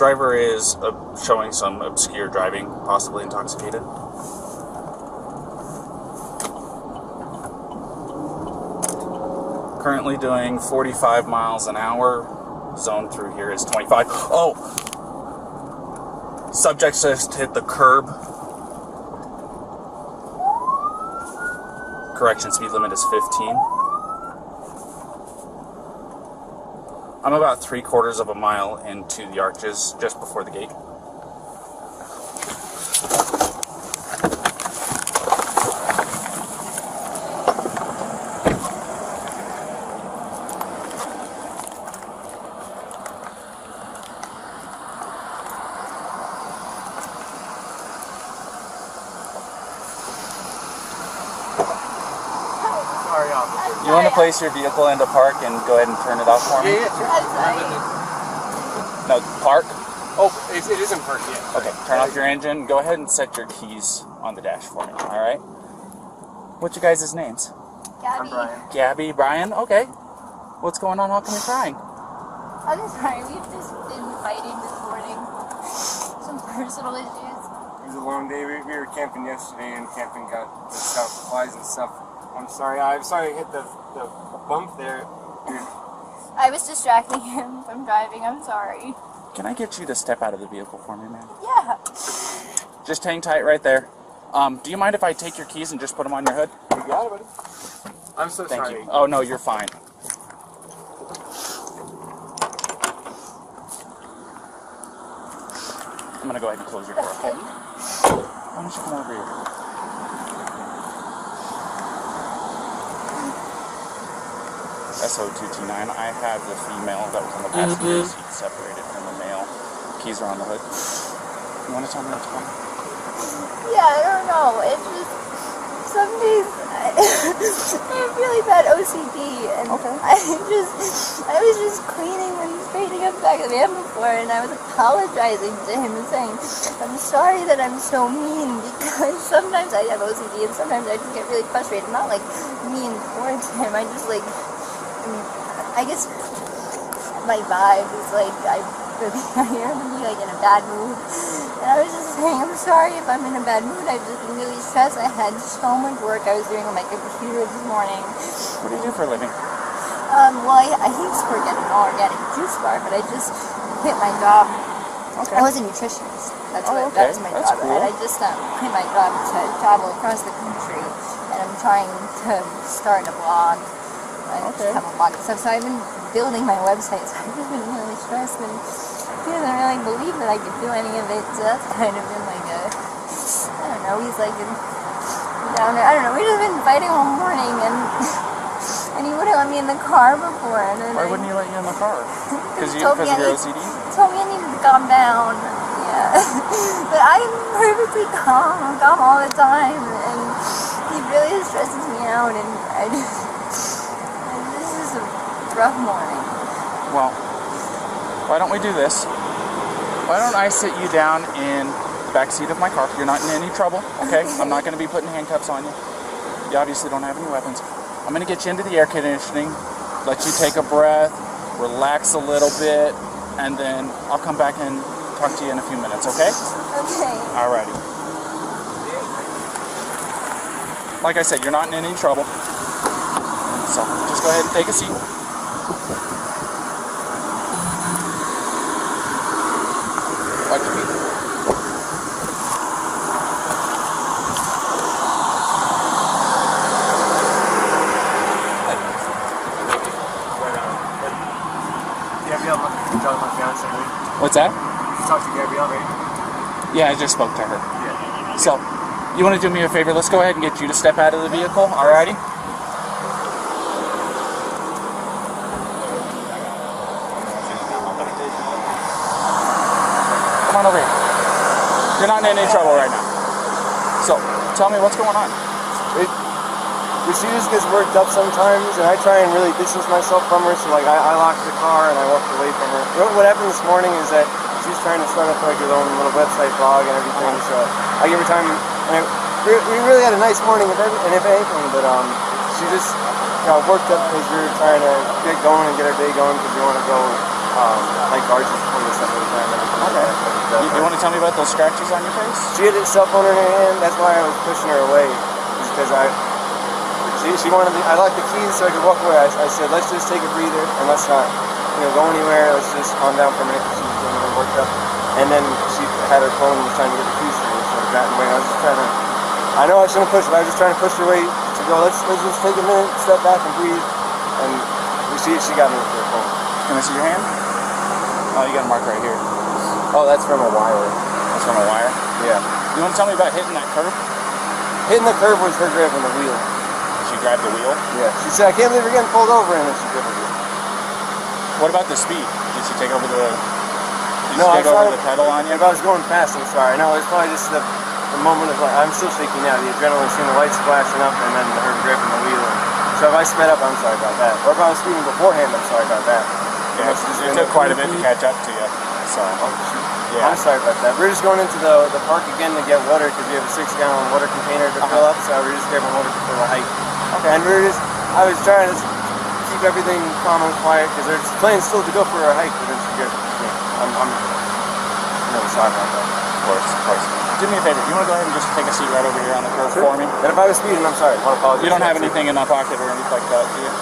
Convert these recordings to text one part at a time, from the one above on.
driver is showing some obscure driving, possibly intoxicated. Currently doing 45 miles an hour. Zone through here is 25. Oh! Subject just hit the curb. Correction, speed limit is 15. I'm about 3/4 of a mile into the arches, just before the gate. You want to place your vehicle into park and go ahead and turn it off for me? Yeah, sure. No, park? Oh, it is in park, yeah. Okay, turn off your engine. Go ahead and set your keys on the dash for me, alright? What's your guys' names? Gabby. I'm Brian. Gabby, Brian? Okay. What's going on? How come you're crying? I'm sorry, we've just been fighting this morning. Some personal issues. It was a long day. We were camping yesterday, and camping got the stuff, flies and stuff. I'm sorry I hit the bump there. I was distracting him from driving, I'm sorry. Can I get you to step out of the vehicle for me, man? Yeah. Just hang tight right there. Do you mind if I take your keys and just put them on your hood? You got it, buddy. I'm so Thank sorry. you. Oh, no, you're fine. I'm going to go ahead and close your door, okay? Why don't you come over here? SO229, I have the female that was on the passenger seat separated from the male. Keys are on the hood. You want to tell me what's going on? Yeah, I don't know. It's just, some days I have really bad OCD, and Okay. I was just cleaning and straightening up the back of the van before, and I was apologizing to him and saying, I'm sorry that I'm so mean, because sometimes I have OCD, and sometimes I just get really frustrated. Not like mean towards him, I just like, I guess my vibe is like, I am like in a bad mood. And I was just saying, I'm sorry if I'm in a bad mood. I've just been really stressed. I had so much work I was doing on my computer this morning. What do you do for a living? Well, I used to work at an organic juice bar, but I just quit my job. Okay. I was a nutritionist. That's Oh, that okay. was my That's job. cool. And I just quit my job to travel across the country. And I'm trying to start a blog. I Okay. have a blog and stuff. So I've been building my website. So I've just been really stressed, and he doesn't really believe that I could do any of it. So that's kind of been like a, I don't know. He's like down there. I don't know. We've just been fighting all morning, and he wouldn't let me in the car before. And then Why wouldn't he let you in the car? Because of your OCD? He told me I needed to calm down. Yeah, but I'm perfectly calm. I'm calm all the time, and he really stresses me out. And this is a rough morning. Well, why don't we do this? Why don't I sit you down in the back seat of my car? You're not in any trouble, okay? I'm not going to be putting handcuffs on you. You obviously don't have any weapons. I'm going to get you into the air conditioning, let you take a breath, relax a little bit, and then I'll come back and talk to you in a few minutes, okay? Okay. Alrighty. Like I said, you're not in any trouble. So just go ahead and take a seat. Watch your feet. Gabrielle, you talked to my fiance, right? What's that? You talked to Gabrielle, right? Yeah, I just spoke to her. Yeah. So, you want to do me a favor? Let's go ahead and get you to step out of the vehicle, alrighty? Come on over here. You're not in any trouble right now. So, tell me what's going on. She just gets worked up sometimes, and I try and really distance myself from her, so like I lock the car and I walk away from her. What happened this morning is that she's trying to start up like her own little website blog and everything, so I give her time, and we really had a nice morning and if anything, but she just got worked up because we were trying to get going and get our day going because we want to go like arches before the stuff all the time. Okay. You want to tell me about those scratches on your face? She had a cell phone in her hand. That's why I was pushing her away, because she wanted me. I locked the keys so I could walk away. I said, let's just take a breather and let's not, go anywhere. Let's just calm down for a minute because she was getting a little worked up. And then she had her phone and was trying to get the keys for me, so I got in the way. I was just trying to. I know I shouldn't push, but I was just trying to push her away to go. Let's just take a minute, step back, and breathe. And she got me with her phone. Can I see your hand? Oh, you got a mark right here. Oh, that's from a wire. That's from a wire? Yeah. You want to tell me about hitting that curb? Hitting the curb was her grabbing the wheel. She grabbed the wheel? Yeah. She said, I can't believe we're getting pulled over, and then she grabbed the wheel. What about the speed? Did she take over the... No, I over the pedal on you? If I was going fast, I'm sorry. No, it's probably just the moment of, like, I'm still shaking now. The adrenaline, seeing the lights flashing up, and then her gripping the wheel. So if I sped up, I'm sorry about that. Or if I was speeding beforehand, I'm sorry about that. Yeah, it took quite a bit to catch up to you. So, yeah. I'm sorry about that. We're just going into the park again to get water because we have a 6-gallon water container to fill up. So we're just grabbing water for the hike. Okay. And I was trying to keep everything calm and quiet because there's plans still to go for our hike, but it's good. I'm really sorry about that. Of course. Do me a favor. You want to go ahead and just take a seat right over here on the curb for me? And if I was speeding, I'm sorry. I want to apologize. You don't have anything in that pocket or anything like that, do you?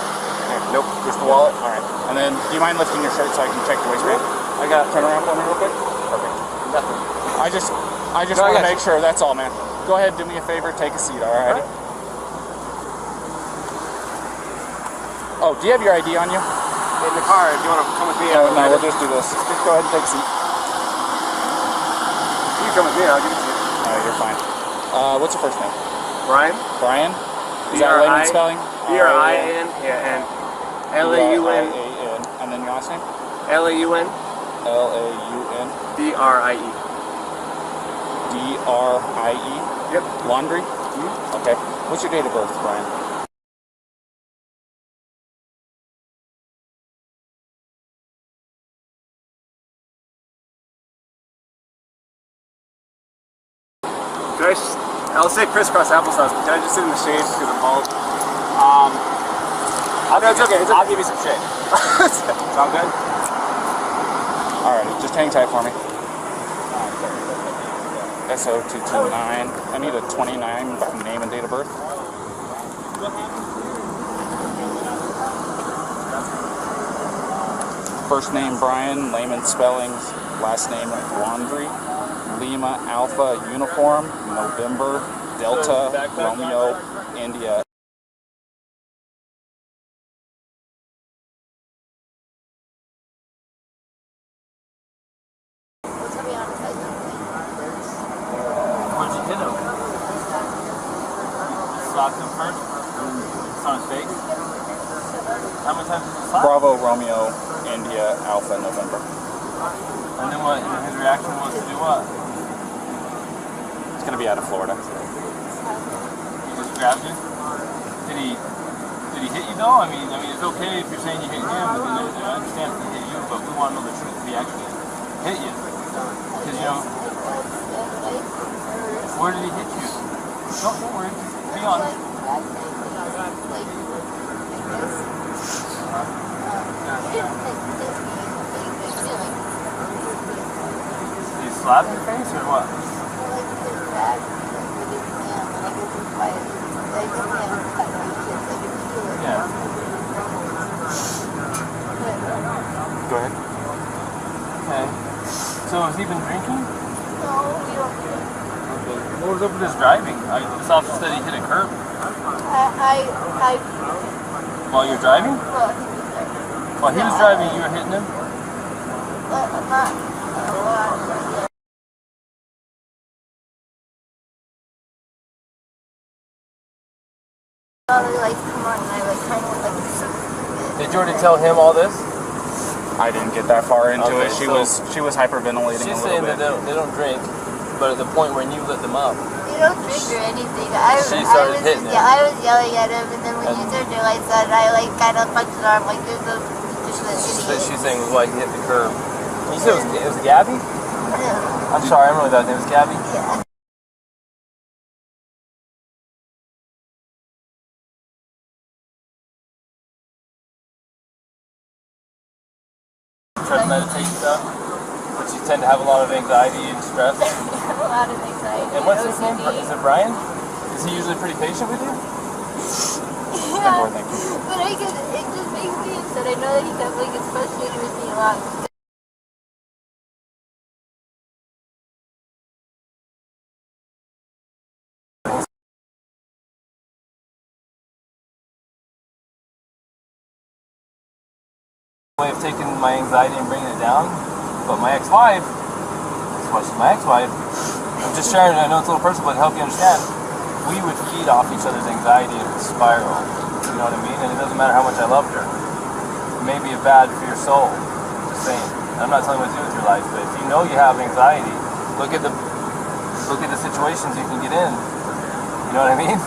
Nope. Just the wallet? All right. And then, do you mind lifting your shirt so I can check the waistband? I got it. Turn around for me real quick. Perfect. Nothing. I just want to make sure. That's all, man. Go ahead, do me a favor, take a seat. All right. Oh, do you have your ID on you? In the car. Do you want to come with me? No, we'll just do this. Just go ahead and take a seat. You come with me. I'll give it to you. No, you're fine. What's your first name? Brian. Brian. Is that layman spelling? B-R-I-N. Yeah, and L-A-U-N. And then your last name? L-A-U-N. L-A-U-N. D-R-I-E. D-R-I-E? Yep. Laundrie? Okay. What's your date of birth, Brian? I'll say crisscross applesauce, but can I just sit in the shade because I'm bald? It's okay. I'll give you some shade. Sound good? Alright, just hang tight for me. SO229. I need a 29 name and date of birth. First name Brian, layman spellings, last name Laundrie. Lima Alpha Uniform, November, Delta, Romeo, India. Where'd you hit him? Slapped him first? It's on his face? How many times did you slap? Bravo, Romeo, India, Alpha, November. And then what? And his reaction was to do what? It's going to be out of Florida. He just grabbed you? Did he hit you though? I mean, it's okay if you're saying you hit him. I understand if he hit you, but we want to know the truth. If he actually hit you. Because, where did he hit you? Don't worry. Be honest. Did he slap your face or what? Yeah. Go ahead. Okay. So has he been drinking? No, we don't. Okay. What was up with his driving? This officer said he hit a curb. While you're driving? While he was driving, you were hitting him? I'm not. Like, come on, and I like kind of like. Did you already tell him all this? I didn't get that far into Okay, it. She so was hyperventilating she's a little saying bit. that they don't drink, but at the point when you lit them up. You don't drink or anything. She started hitting him. Yeah, I was yelling at him, and then when you turned your lights on, I like kind of punched his arm like there's no. So she's saying it was like he hit the curb. You said it was Gabby? Yeah. I'm sorry, I remember that name was Gabby. Yeah. try to meditate and stuff, but you tend to have a lot of anxiety and stress. I have a lot of anxiety. And what's his name? OCD. Is it Brian? Is he usually pretty patient with you? Yeah, but it just makes me upset. I know that he definitely gets frustrated with me a lot. Way of taking my anxiety and bringing it down, but my ex-wife, that's why she's my ex-wife, I'm just sharing it, I know it's a little personal, but to help you understand, we would feed off each other's anxiety and spiral, you know what I mean? And it doesn't matter how much I loved her. It may be bad for your soul, just saying. I'm not telling you what to do with your life, but if you know you have anxiety, look at the situations you can get in, you know what I mean?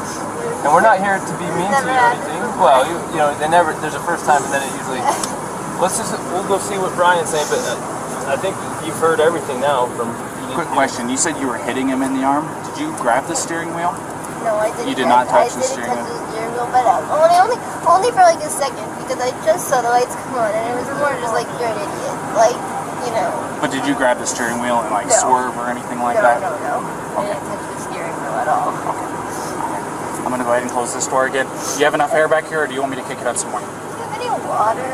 And we're not here to be mean to you or anything. Well, you know, there's a first time and then it usually... We'll go see what Brian's saying, but I think you've heard everything now from... Quick question, you said you were hitting him in the arm. Did you grab the steering wheel? No, I didn't. You did not touch the steering wheel? I didn't touch the steering wheel, but only for like a second, because I just saw the lights come on, and it was more just like, you're an idiot. Like, you know. But did you grab the steering wheel and like No. swerve or anything like that? No. Okay. I didn't touch the steering wheel at all. Okay. I'm going to go ahead and close this door again. Do you have enough air back here, or do you want me to kick it up some more? Do you have any water?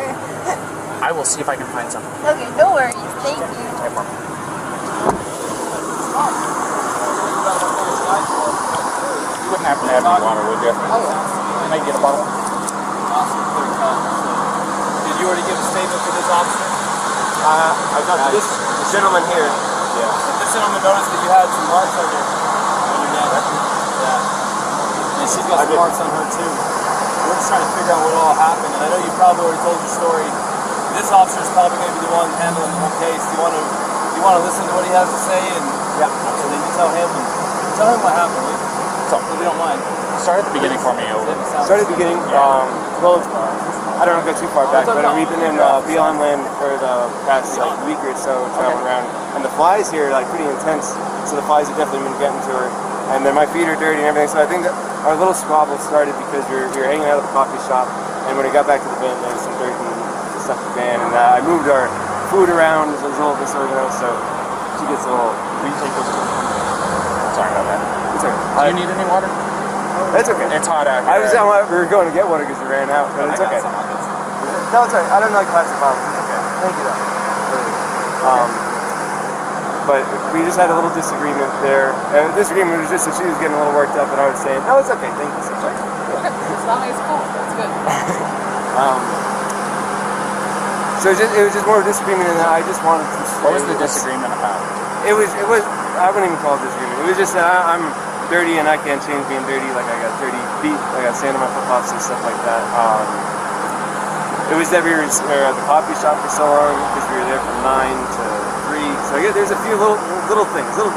I will see if I can find some. Okay, no worries. Thank you. No problem. You wouldn't happen to have any water, would you? Oh, yeah. Can I get a bottle? Did you already give a statement for this officer? I've got this gentleman here. Yeah. This gentleman noticed that you had some marks on your neck. Yeah. And she's got some marks on her too. We're just trying to figure out what all happened. And I know you probably already told your story. This officer is probably going to be the one handling the whole case. Do you want to listen to what he has to say? And yeah, and then you tell him what happened. So, if you don't mind. Start at the beginning for me, over. Start at the beginning. Well, I don't want to go too far back, but we've been in BLM land for the past like week or so, traveling around, and the flies here are like pretty intense. So the flies have definitely been getting to her, and then my feet are dirty and everything. So I think that our little squabble started because we were hanging out at the coffee shop, and when we got back to the van, there was some dirt and stuff in the van, and I moved our food around. So it was a little disorganized, so she gets a little. Will you take those? Sorry about that. It's okay. Do you need any water? It's okay. It's hot out here. We were going to get water because we ran out, but it's okay. No, it's alright. I don't like plastic bottles. It's okay. Thank you, though. But we just had a little disagreement there. Disagreement was just that she was getting a little worked up, and I was saying, "No, it's okay. Thank you so much." Okay, as long as it's cool, that's good. So it was just more of a disagreement, and I just wanted to. What was the disagreement about? It was. I wouldn't even call it disagreement. It was just that I'm dirty and I can't change being dirty. Like I got dirty feet, I got sand on my flip-flops and stuff like that. It was that we were at the coffee shop for so long because we were there from 9 to 3. So I guess there's a few little things, little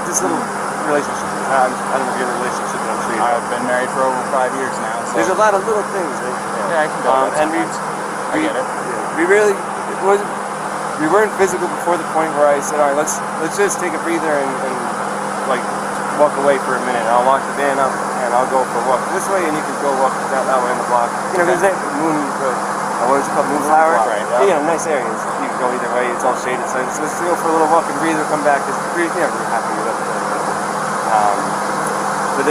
relationships. I don't know if you're in a relationship, but I'm sure you know. I've been married for over 5 years now. So. There's a lot of little things. Right? Yeah, I can go. And I get it. Yeah, we weren't physical before the point where I said, all right, let's just take a breather and like walk away for a minute. I'll lock the van up and I'll go for a walk this way, and you can go walk that way in the block. You know, there's that what is it called, Moonflower? Right. Yeah, nice areas. You can go either way. It's all shaded. So let's go for a little walk and breathe or come back. Because we're never happy with it. But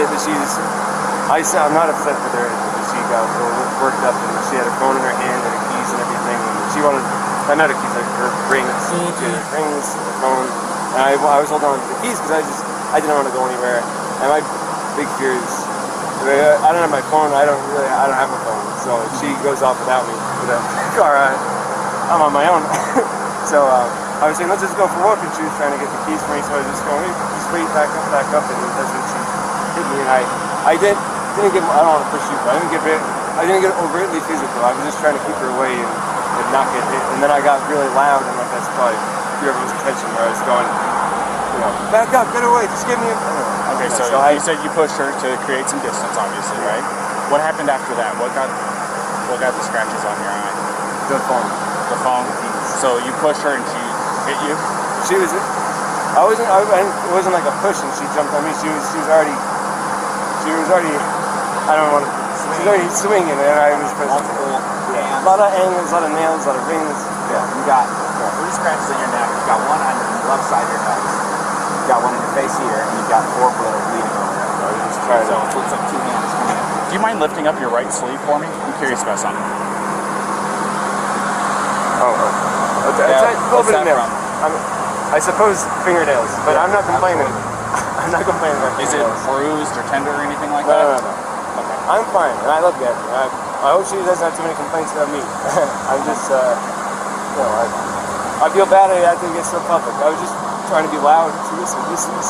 I'm not upset with her. She got a little worked up and she had her phone in her hand and her keys and everything. And she wanted, not her keys, like her rings. Her phone. And I was holding on to the keys because I didn't want to go anywhere. And my big fear is, I don't have my phone. I don't have my phone. So she goes off without me with a car. I'm on my own. So I was saying, let's just go for a walk. And she was trying to get the keys for me. So I was just going, just wait, back up. And that's when she hit me. And I didn't get. I don't want to push you, but I didn't get overtly physical. I was just trying to keep her away and not get hit. And then I got really loud, and like that's probably drew everyone's attention where I was going, back up, get away, just give me a. Okay, so you said you pushed her to create some distance, obviously, right? What happened after that? What got the scratches on your eye? The phone. The phone. So you pushed her and she hit you? It wasn't like a push and she jumped on me. She was already. I don't want to. She was already swinging and I was. A lot of angles, a lot of nails, a lot of rings. Yeah, you got it. It 3 scratches on your neck. You got one on the left side of your nose. You got one in your face here, and you got 4 that are bleeding over there. So you just try to. So it looks like 2 hands coming in. Do you mind lifting up your right sleeve for me? I'm curious about something. It's a little bit of nails. I suppose fingernails, but I'm not complaining. I'm not complaining about Is it fingernails. bruised or tender or anything like No, that? no. Okay. I'm fine, and I love Gabby. I hope she doesn't have too many complaints about me. I'm just, I feel bad I had to get so public. I was just trying to be loud. So listen, this is,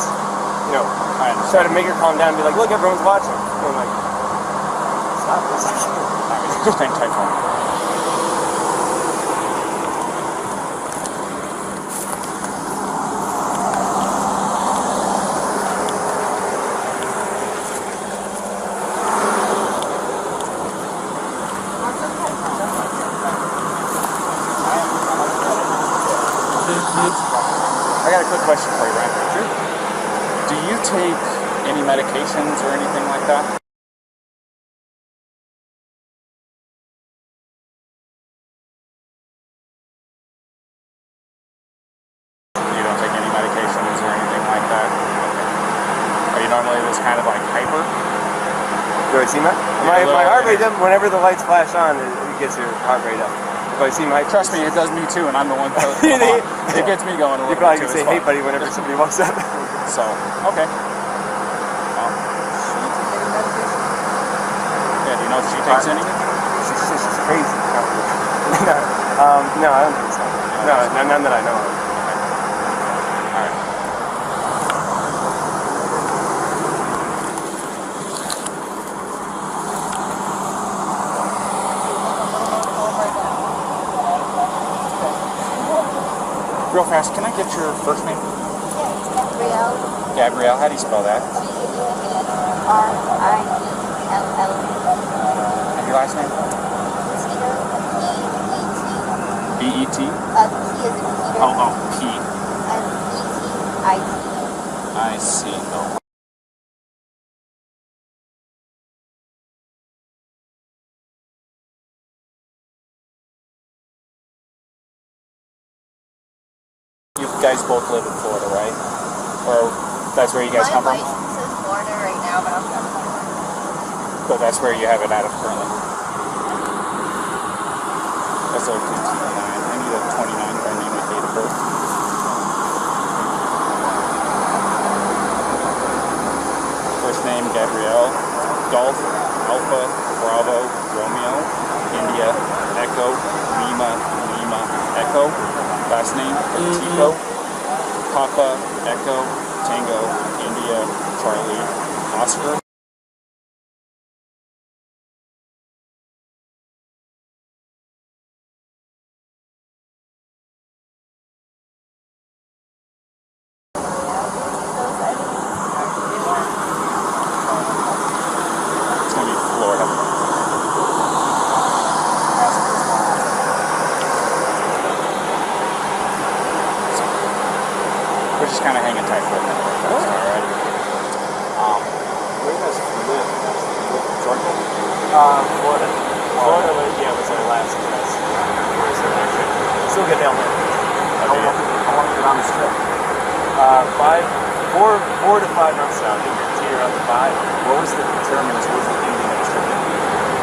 I understand. try to make her calm down and be like, look, everyone's watching. And I'm like, stop this. Just hang tight for me. I got a quick question for you, Ryan. Sure. Do you take any medications or anything like that? You don't take any medications or anything like that? Okay. Are you normally this kind of like hyper? Do I see my heart rate up? Whenever the lights flash on, it gets your heart rate up. If I see my... Trust me, it does me too, and I'm the one that it gets me going a little You probably bit can too. say, hey buddy, whenever somebody walks up. So, okay. Yeah, do you know if she takes any? She's crazy. No, I don't think so. No, none that I know of. Alright. Real fast, can I get your first name? Gabrielle. Gabrielle, how do you spell that? G-A-B-R-I-E-L-L. And your last name? Petito. B-E-T? P as in Peter. Oh, P. And E-T-I-T. I see. Oh. You guys both live in Florida, right? Or that's where you guys come My from? license is Florida right now, but I'm from Florida. So that's where you have it out of currently. That's a 29. I need a 29 by name and date of birth. First name Gabrielle. Golf, Alpha, Bravo, Romeo, India, Echo, Lima, Lima, Echo. Last name Petito. Papa, Echo, Tango, India, Charlie, Oscar. It's gonna be Florida. We're just kind of hanging tight for a minute. All right. Where do you guys live? Georgia? Florida. Florida, was our last address. Still get down there. How long is it on the strip? 4 to 5 months out. Teeter up to 5. What was the terminus? What was the ending of the trip?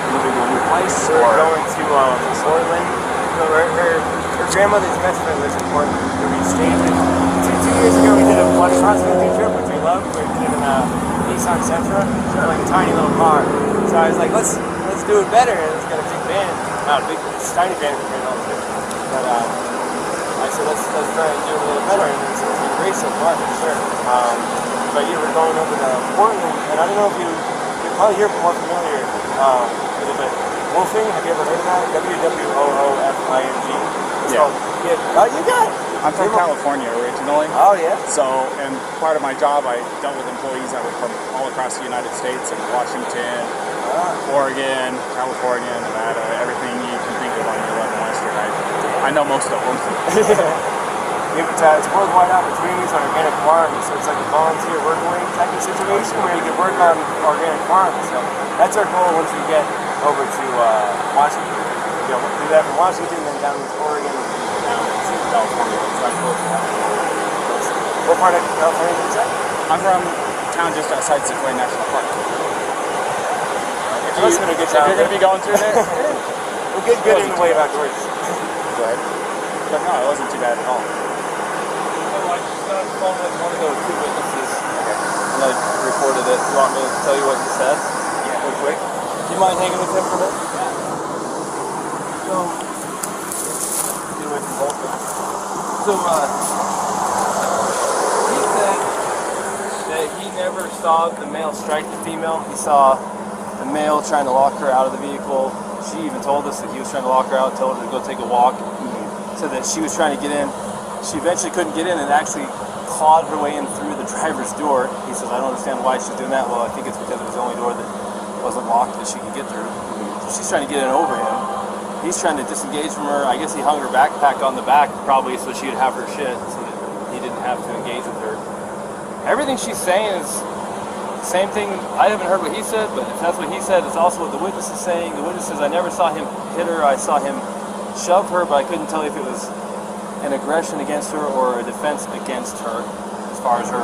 Moving to a new place? We're going to Portland. So her grandmother's best friend lives in Portland. We stayed with 2 years ago. We did a one cross-country trip, which we loved. We did in Nissan Sentra, like a tiny little car. So I was like, let's do it better. And it's got a big van. Not a big, it's a tiny van compared to all the big. But I said, let's try and do it a little better. And it's been great so far, for sure. But yeah, we're going over to Portland, and I don't know if you're probably here more familiar with it, but woofing, have you ever heard of that? W-W-O-O-F-I-N-G. It's Yeah. called, oh, you got it. I'm from California originally. Oh, yeah? So, and part of my job, I dealt with employees that were from all across the United States, and Washington, Oregon, California, Nevada, everything you can think of on your level western. I know most of them. It's worldwide opportunities on organic farms, so it's like a volunteer work-away type of situation where you can work on organic farms. So that's our goal once we get over to Washington. Do that from Washington, then down to Oregon, and down to California. It's not close to that. What part of California is that? I'm from a town just outside Sequoia National Park. If you're going to be going through there, we'll get good in the way of outdoors. go ahead. But no, it wasn't too bad at all. I just got on the phone with one of the two witnesses, and I recorded it. You want me to tell you what he said? Yeah. Real quick. Do you mind hanging with him for a minute? Yeah. So, get away from both of them. So, he said that he never saw the male strike the female. He saw the male trying to lock her out of the vehicle. She even told us that he was trying to lock her out, told her to go take a walk. Said that she was trying to get in. She eventually couldn't get in and actually clawed her way in through the driver's door. He says, I don't understand why she's doing that. Well, I think it's because it was the only door that wasn't locked that she could get through. So she's trying to get in over him. He's trying to disengage from her. I guess he hung her backpack on the back probably so she would have her shit so that he didn't have to engage with her. Everything she's saying is the same thing. I haven't heard what he said, but if that's what he said, it's also what the witness is saying. The witness says, I never saw him hit her. I saw him shove her, but I couldn't tell if it was an aggression against her or a defense against her as far as her,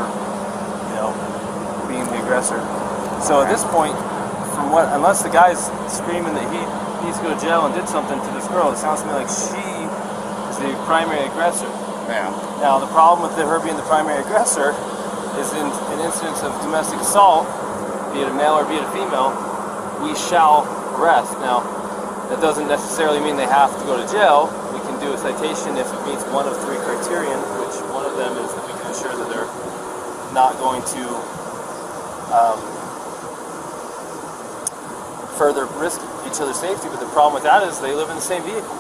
being the aggressor. So at this point, unless the guy's screaming that he needs to go to jail and did something to this girl, it sounds to me like she is the primary aggressor. Yeah. Now the problem with her being the primary aggressor is in an instance of domestic assault, be it a male or be it a female, we shall arrest. Now, that doesn't necessarily mean they have to go to jail. We can do a citation if it meets one of three criterion, which one of them is that we can ensure that they're not going to further risk each other's safety. But the problem with that is they live in the same vehicle.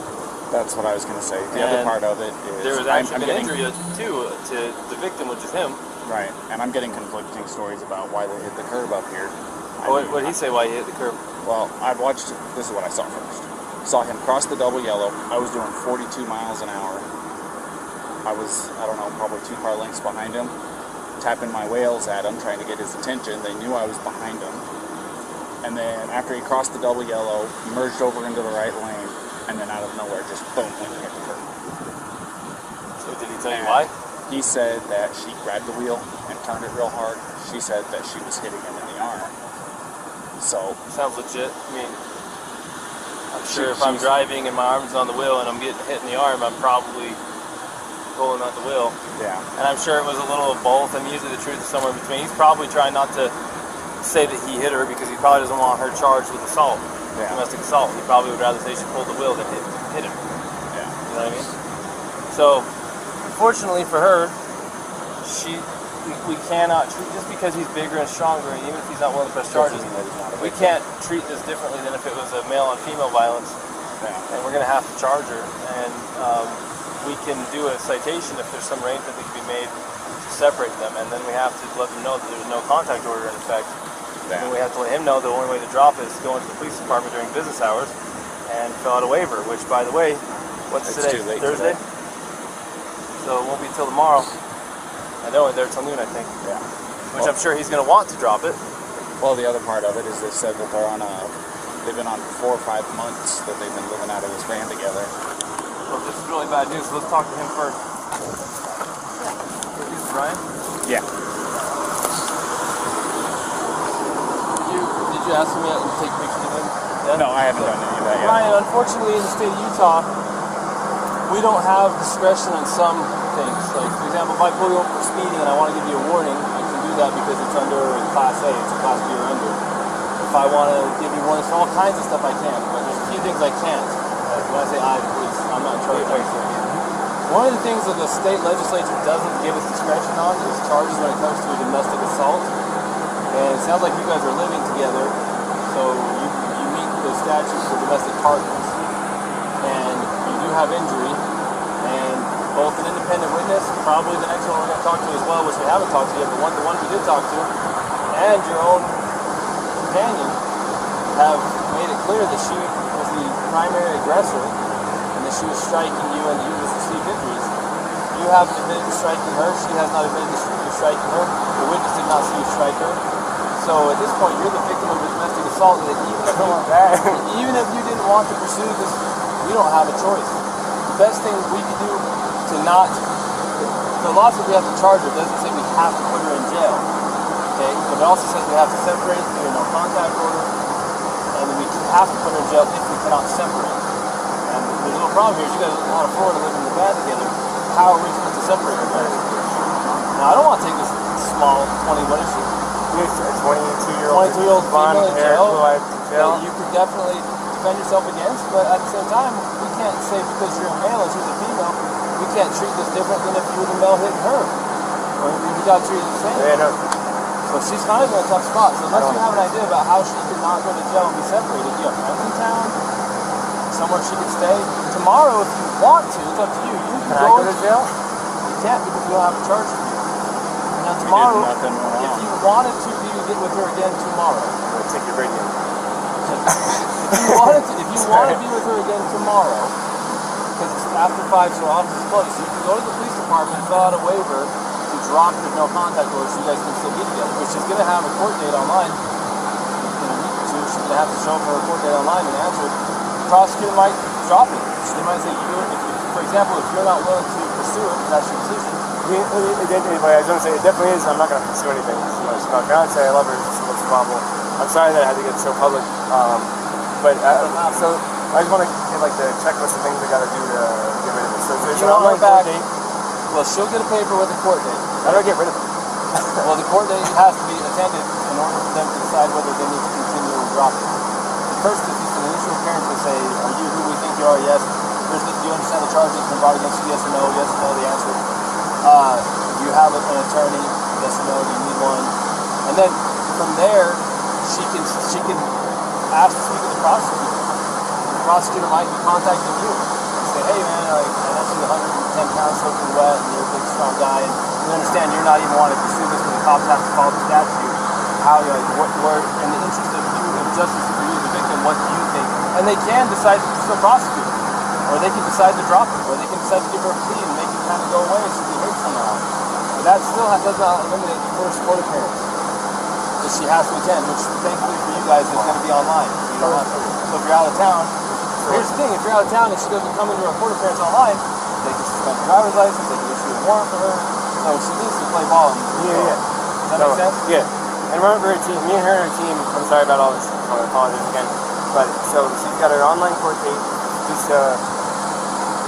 That's what I was going to say. The other part of it is there was actually an injury too to the victim, which is him. Right, and I'm getting conflicting stories about why they hit the curb up here. What did he say why he hit the curb? Well, I've watched, this is what I saw first. Saw him cross the double yellow. I was doing 42 miles an hour. I was, probably 2 car lengths behind him, tapping my wheels at him, trying to get his attention. They knew I was behind him. And then after he crossed the double yellow, he merged over into the right lane, and then out of nowhere, just boom, went and hit the curb. So did he tell you why? He said that she grabbed the wheel and turned it real hard. She said that she was hitting him in the arm. So sounds legit. I mean, I'm sure if I'm driving and my arm's on the wheel and I'm getting hit in the arm, I'm probably pulling out the wheel. Yeah. And I'm sure it was a little of both. I mean, usually the truth is somewhere in between. He's probably trying not to say that he hit her because he probably doesn't want her charged with assault, domestic assault. He probably would rather say she pulled the wheel than hit him. Yeah. You know what I mean? So, fortunately for her, we cannot treat, just because he's bigger and stronger, and even if he's not willing to press charges, we can't treat this differently than if it was a male on female violence. Yeah. And we're going to have to charge her. And we can do a citation if there's some arrangement that can be made to separate them. And then we have to let them know that there's no contact order in effect. Yeah. And we have to let him know the only way to drop it is to go into the police department during business hours and fill out a waiver, which, by the way, what's today? Too late Thursday? today. So it won't be till tomorrow. I know, they're till noon, I think. Yeah. Which I'm sure he's going to want to drop it. Well, the other part of it is they said that they've been on 4 or 5 months that they've been living out of this van together. Well, this is really bad news, so let's talk to him first. Is this Brian? Yeah. Did you ask him yet to take pictures of him? Yeah? No, I haven't done any of that yet. Brian, unfortunately in the state of Utah, we don't have discretion on some things. Like, for example, if I pull you over for speeding and I want to give you a warning, I can do that because it's under Class A, it's a Class B or under. If I want to give you warnings for all kinds of stuff, I can, but there's a few things I can't. When I say I, the police, I'm not in charge of anything. One of the things that the state legislature doesn't give us discretion on is charges when it comes to a domestic assault. And it sounds like you guys are living together, so you meet the statute for domestic partners. And you do have injury, and both an independent witness, probably the next one we're going to talk to as well, which we haven't talked to yet, but the one we did talk to, and your own companion have made it clear that she was the primary aggressor and that she was striking you and you received injuries. You haven't admitted to striking her, she has not admitted to striking her, the witness did not see you strike her. So at this point, you're the victim of a domestic assault that even if you didn't want to pursue this, we don't have a choice. The best thing we can do to not, the law says we have to charge her. It doesn't say we have to put her in jail. Okay? But it also says we have to separate through a no contact order, and we have to put her in jail if we cannot separate. And there's a little problem here is you guys out of Florida living in the van together. How are we supposed to separate you guys? Now I don't want to take this small 20, what is she? He's a 22-year-old blonde hair, blue-eyed that you could definitely defend yourself against, but at the same time, we can't say because you're a male and she's a female, we can't treat this different than if you were the male hitting her. Or we got to treat it the same. Yeah, no. So she's kind of in a tough spot. So unless you have an idea about how she could not go to jail and be separated, you have friends in town, somewhere she could stay. Tomorrow, if you want to, it's up to you. You can Can I go to jail? You can't because we don't have a charge for you. Now tomorrow, if you wanted to, you could get with her again tomorrow. I'm going to take your radio. If you want to be with her again tomorrow, because it's after 5, so office is closed, so you can go to the police department, fill out a waiver to drop the no contact order so you guys can still be together, which is going to have a court date online in a week or two. She's going to have to show up for a court date online and answer it. The prosecutor might drop it. They might say, for example, if you're not willing to pursue it, that's your decision. I mean, I was going to say, it definitely is. I'm not going to pursue anything. She's my fiance. I love her. It's a problem. I'm sorry that I had to get so public. So I just want to get like the checklist of things I got to do to get rid of it. So there's an online court date. Well, she'll get a paper with a court date. How do I get rid of it? Well, the court date has to be attended in order for them to decide whether they need to continue or drop it. First, it's just an initial appearance to say, are you who we think you are? Yes. Do you understand the charges been brought against you? Yes or no? Yes or no, the answer. Do you have an attorney? Yes or no, do you need one? And then from there, she can ask to speak with the prosecutor. The prosecutor might be contacting you and say, hey man, I know you're 110 pounds soaking wet and you're a big strong guy, and we understand you're not even wanting to pursue this, but the cops have to follow the statute. How, what in the interest of you and justice for you, the victim, what do you think? And they can decide to still prosecute it, or they can decide to drop it, or they can decide to give her a plea and make it kind of go away so she hurt somehow. But that still does not eliminate the first court appearance that she has to attend, which thankfully for you guys is going to be online. You don't have to. So if you're out of town, here's the thing: if you're out of town and she doesn't come into a court appearance online, they can suspend her driver's license, they can issue a warrant for her. So she needs to play ball. Yeah. Does that make sense? Yeah. And remember her team, me and her and her team, I'm sorry about all this, I apologize again, but so she's got her online court date, just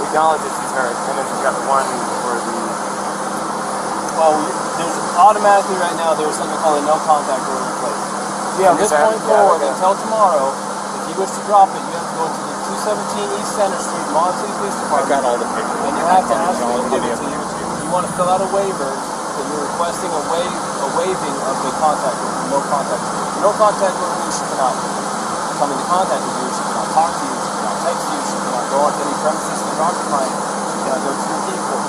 acknowledge that she's hurt, and then she's got the one for the... Well, there's automatically right now, there's something called a no contact order in place. Yeah, from this point forward until tomorrow, if you wish to drop it, you have to go to the 217 East Center Street, Moab Police Department. I've got all the paperwork. And you have to ask them to give it to you. You want to fill out a waiver that you're requesting a waiving of the contact order, no contact order. No contact order means she cannot come into contact with you, she cannot talk to you, she cannot text you, she cannot go onto any premises that are occupied, she cannot go to your vehicle.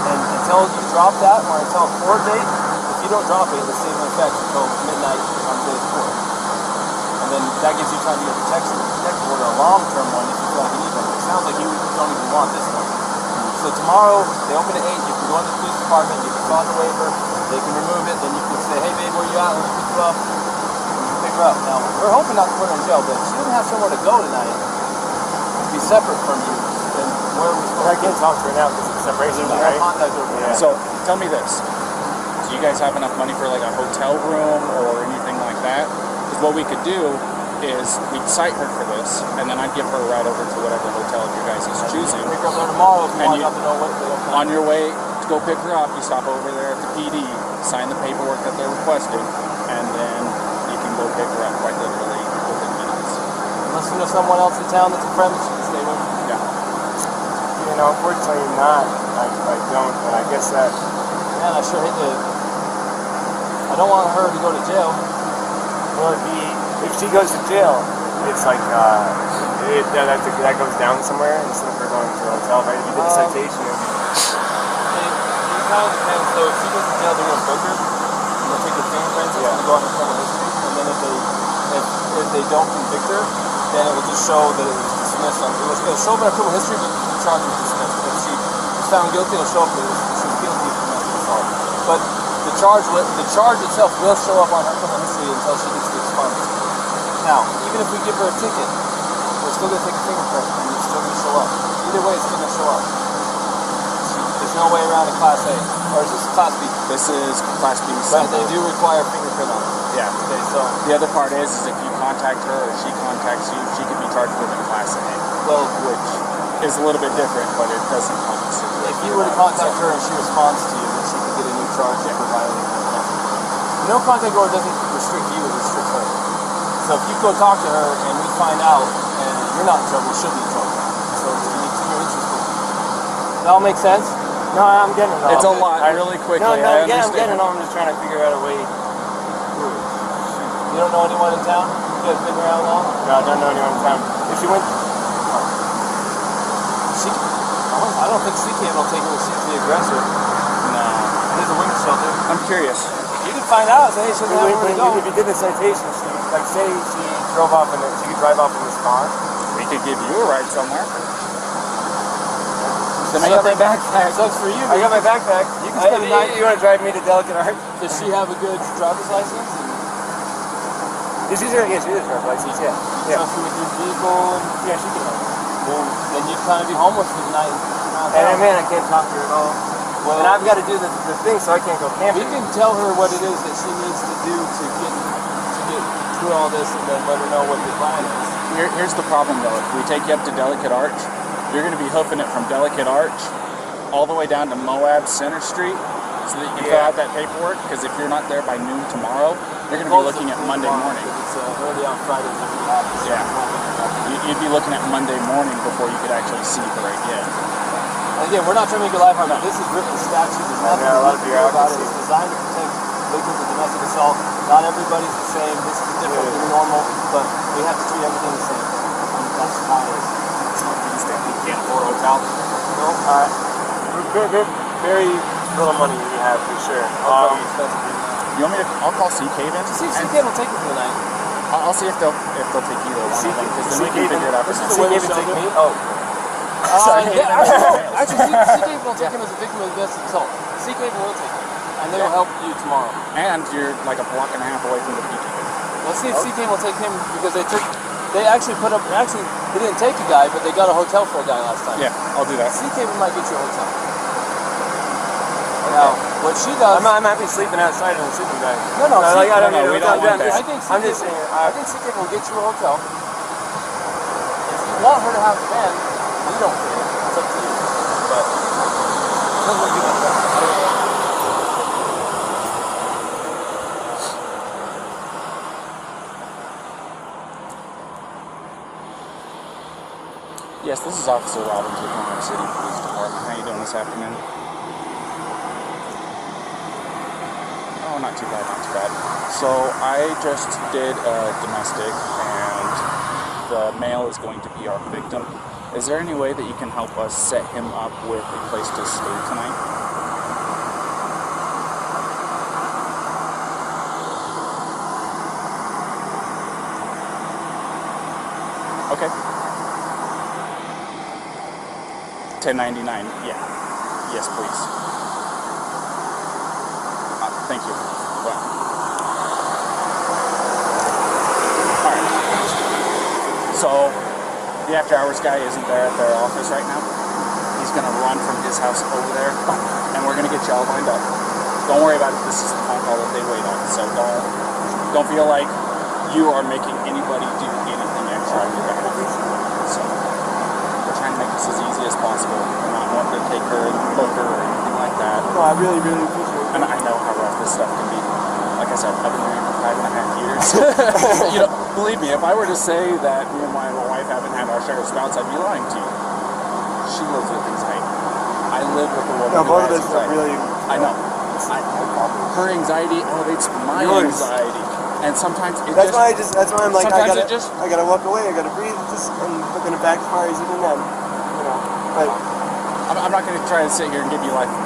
And until you drop that, or until a court date, if you don't drop it, it'll stay in effect until midnight on the day before. And then that gives you time to get protection. The protective order, a long-term one, if you feel like you need one. It sounds like you don't even want this one. So tomorrow, they open at 8, you can go into the police department, you can file the waiver, they can remove it, then you can say, hey babe, where you at? Let me pick you up. And you can pick her up. Now, we're hoping not to put her in jail, but if she doesn't have somewhere to go tonight, to be separate from you, then where are we supposed to I can't talk to her now because it's separation, right? Contact order. Yeah. So tell me this: do you guys have enough money for like a hotel room or anything like that? Because what we could do is we'd cite her for this, and then I'd give her a ride over to whatever hotel you guys is choosing. Pick her up there tomorrow if you And want to know what they don't on your way to go pick her up, you stop over there at the PD, sign the paperwork that they're requesting, and then you can go pick her up quite literally within minutes. Unless you know someone else in town that's a friend that you can stay with. Yeah. You know, unfortunately not. I don't, and I guess that... Man, I sure hate to... I don't want her to go to jail. Well, if she goes to jail, it's like, that goes down somewhere instead of her going to a hotel, right? If you did a citation, It kind of depends. So if she goes to jail, they're going to book her, and they'll take her fingerprints, it's going to go on her criminal history, and then if they don't convict her, then it will just show that it was dismissed. It'll show up in her criminal history, but the charge was dismissed. If she was found guilty, it'll show up that she was guilty of domestic assault. But the charge itself will show up on her criminal history until she gets the expunged. Now, even if we give her a ticket, we're still going to take a fingerprint, and it's still going to show up. Either way, it's still going to show up. The no way around a Class A. Or is this Class B? This is Class B. But they do require fingerprint on it. Yeah. Okay, so, The other part is if you contact her or she contacts you, she could be charged with a Class A, well, which is a little bit different, but it doesn't compensate. if you were to contact her and she responds to you, then she could get a new charge for violating that contact order. No contact order doesn't restrict you, it restricts her. So if you go talk to her and we find out and you're not in trouble, she'll be in trouble. So you need to be interested. Does that all make sense? No, I'm getting it all. It's a lot, really quickly. No, I I'm getting understand. it all. I'm just trying to figure out a way. You don't know anyone in town? You guys been around long? No, I don't know anyone in town. If she went, I don't think CK will take her if she's the aggressor. No. There's a women's shelter. I'm curious. You can find out. Say, hey, she doesn't have where to go. if you did the citation, like say she drove off in she could drive off in this car. We could give you a ride somewhere. I got my backpack. Sucks for you. I got my backpack. You can spend the night. You want to drive me to Delicate Art? Does she have a good driver's license? She's a driver's license. Yeah. Yeah. Trust her with your vehicle? Yeah, she can. Then you'd kind of be homeless for the night. And man, I can't talk to her at all. Well, and I've got to do the thing, so I can't go camping. we can tell her what it is that she needs to do to get through all this, and then let her know what the plan is. Here's the problem though. If we take you up to Delicate Arch, you're going to be hoofing it from Delicate Arch all the way down to Moab Center Street so that you can fill out that paperwork, because if you're not there by noon tomorrow, you're going to be looking at Monday morning. It's early on Friday when we have this. Yeah. You'd be looking at Monday morning before you could actually see her again. And again, we're not trying to make your life hard. This is written statute. There's nothing a lot of to do about it. bureaucracy. It's designed to protect victims of domestic assault. Not everybody's the same. This is different than normal, but we have to treat everything the same. And that's how it is. You can't afford a hotel? No. Very little money we have for sure. You want me to? I'll call CK then. See if CK will take it for the night. I'll see if they'll take either one of them, because then we can figure it out. This is from the there. way we take me. Oh. Actually, CK will take him as a victim of domestic assault. CK will take him, and they will help you tomorrow. And you're like a block and a half away from the PG. Let's see if CK will take him, because they actually they didn't take a guy, but they got a hotel for a guy last time. Yeah, I'll do that. CK might get you a hotel. Now, what she does... I'm happy sleeping outside in a sleeping bag. No, we don't want that. I think CK will get you a hotel. If you want her to have the van, we don't care. It's up to you. But tell what you want to do. Yes, this is Officer Robbins with Moab City Police Department. How you doing this afternoon? Oh, not too bad, not too bad. So I just did a domestic, and the male is going to be our victim. Is there any way that you can help us set him up with a place to stay tonight? Okay. 1099. Yeah. Yes, please. Thank you. Well. Alright. So, the after hours guy isn't there at their office right now. He's going to run from his house over there, and we're going to get you all lined up. Don't worry about it. This is the phone call that they wait on. So don't feel like you are making anybody do anything extra on your behalf. So, we're trying to make this as easy as possible. We're not wanting to take her and book her or anything like that. No, I really, really appreciate it. And I know how rough this stuff can be. Like I said, I've been married for 5.5 years. You know, believe me, if I were to say that me and my wife haven't had our share of spouts, I'd be lying to you. She lives with anxiety. I live with a woman who both of has us are anxiety. really... I know. Her anxiety elevates my anxiety. And sometimes it that's why I'm like, I gotta walk away, I gotta breathe, and looking to backfire even then, you know. But I'm not going to try to sit here and give you life advice.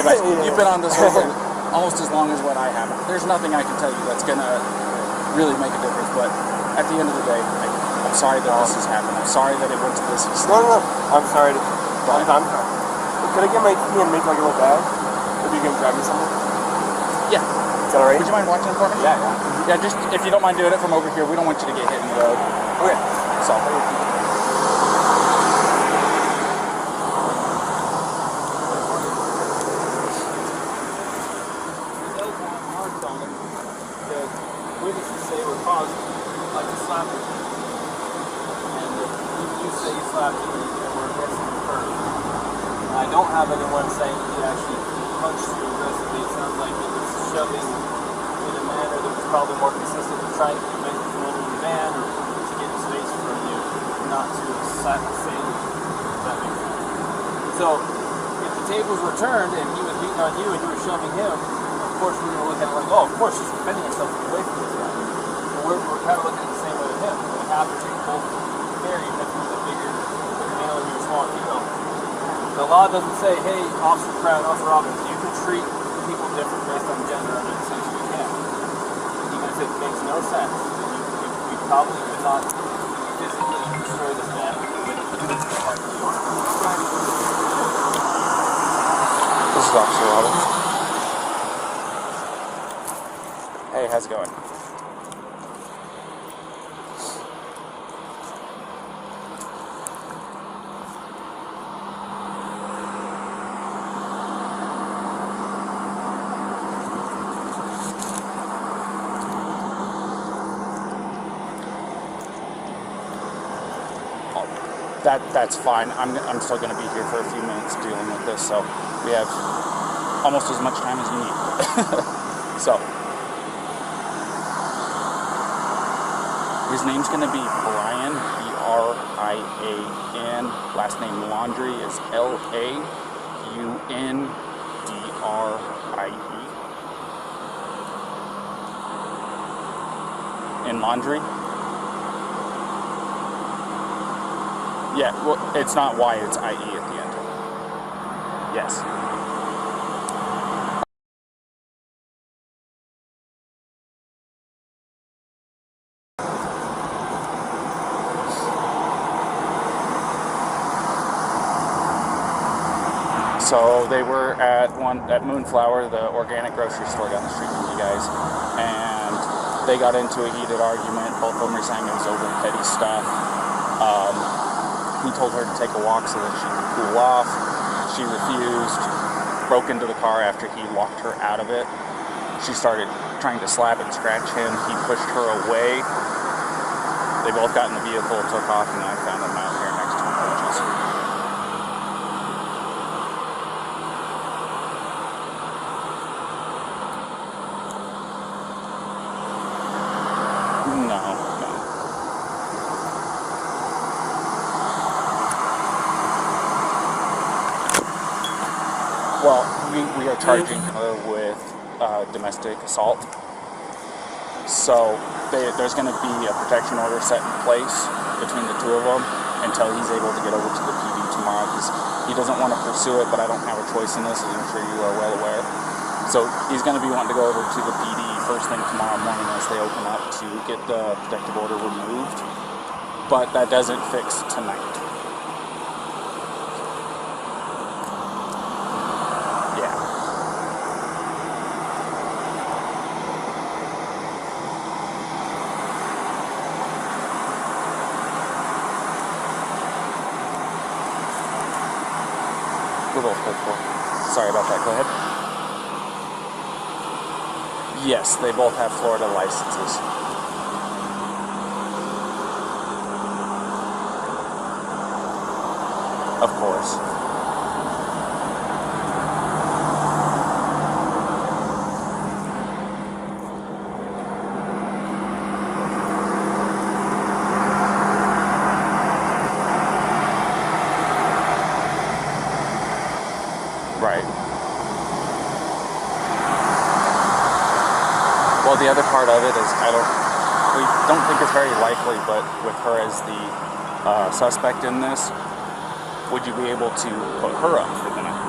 Yeah. You've been on this road for almost as long as what I have. There's nothing I can tell you that's going to really make a difference. But at the end of the day, I'm sorry that this has happened. I'm sorry that it went to this extent. No. I'm sorry. I'm sorry. Could I get my key and make like a little bag? If you can grab me something? Yeah. Is that alright? Would you mind watching it for me? Yeah. Yeah, just if you don't mind doing it from over here, we don't want you to get hit in the road. Okay. So. have anyone saying he actually punched you aggressively. It sounds like it was shoving in a manner that was probably more consistent with trying to prevent you from entering the van or to get space from you, not to assail you. Does that make sense? So, if the tables were turned and he was beating on you and you were shoving him, of course we were looking at it like, oh, of course she's defending herself away from this guy. So we're kind of looking at the same way with him. We have to take both care, even if he was a bigger male and you were small female. The law doesn't say, hey, Officer Crown, Officer Robbins, you can treat people different based on gender under the sanction you can. Even if it makes no sense, we probably could not physically destroy this man with the heart of the order. This is Officer Robbins. Hey, how's it going? That's fine. I'm still going to be here for a few minutes dealing with this, so we have almost as much time as you need. So, his name's going to be Brian, B-R-I-A-N. Last name Laundrie is L-A-U-N-D-R-I-E. In Laundrie? Yeah, well, it's not Y, it's I-E at the end. Yes. So they were at Moonflower, the organic grocery store down the street from you guys, and they got into a heated argument. Both of them were saying it was over petty stuff. He told her to take a walk so that she could cool off. She refused, broke into the car after he locked her out of it. She started trying to slap and scratch him. He pushed her away. They both got in the vehicle, took off, and I found them out here next to the bushes. No. Well, we are charging her with domestic assault. So there's going to be a protection order set in place between the two of them until he's able to get over to the PD tomorrow, because he doesn't want to pursue it, but I don't have a choice in this, as I'm sure you are well aware. So he's going to be wanting to go over to the PD first thing tomorrow morning as they open up to get the protective order removed. But that doesn't fix tonight. Sorry about that, go ahead. Yes, they both have Florida licenses. Of course. Right. Well, the other part of it is we don't think it's very likely, but with her as the suspect in this, would you be able to put her up for the night?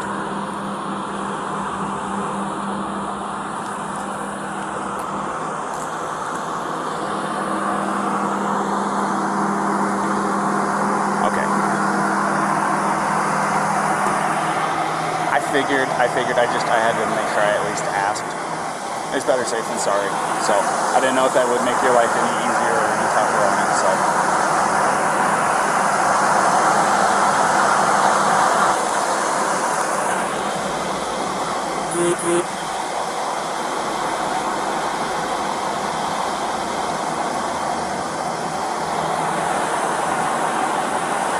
I figured I had to make sure I at least asked. It's better safe than sorry. So I didn't know if that would make your life any easier or any tougher on it. So.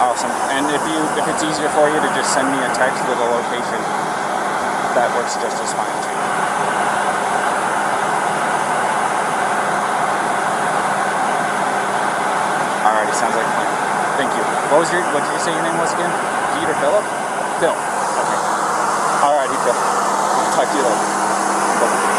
Awesome. And if it's easier for you to just send me a text with a location, that works just as fine too. Alrighty, sounds like a plan. Thank you. What did you say your name was again? Pete or Philip? Phil. Okay. Alrighty, Phil. Talk to you later. Bye-bye.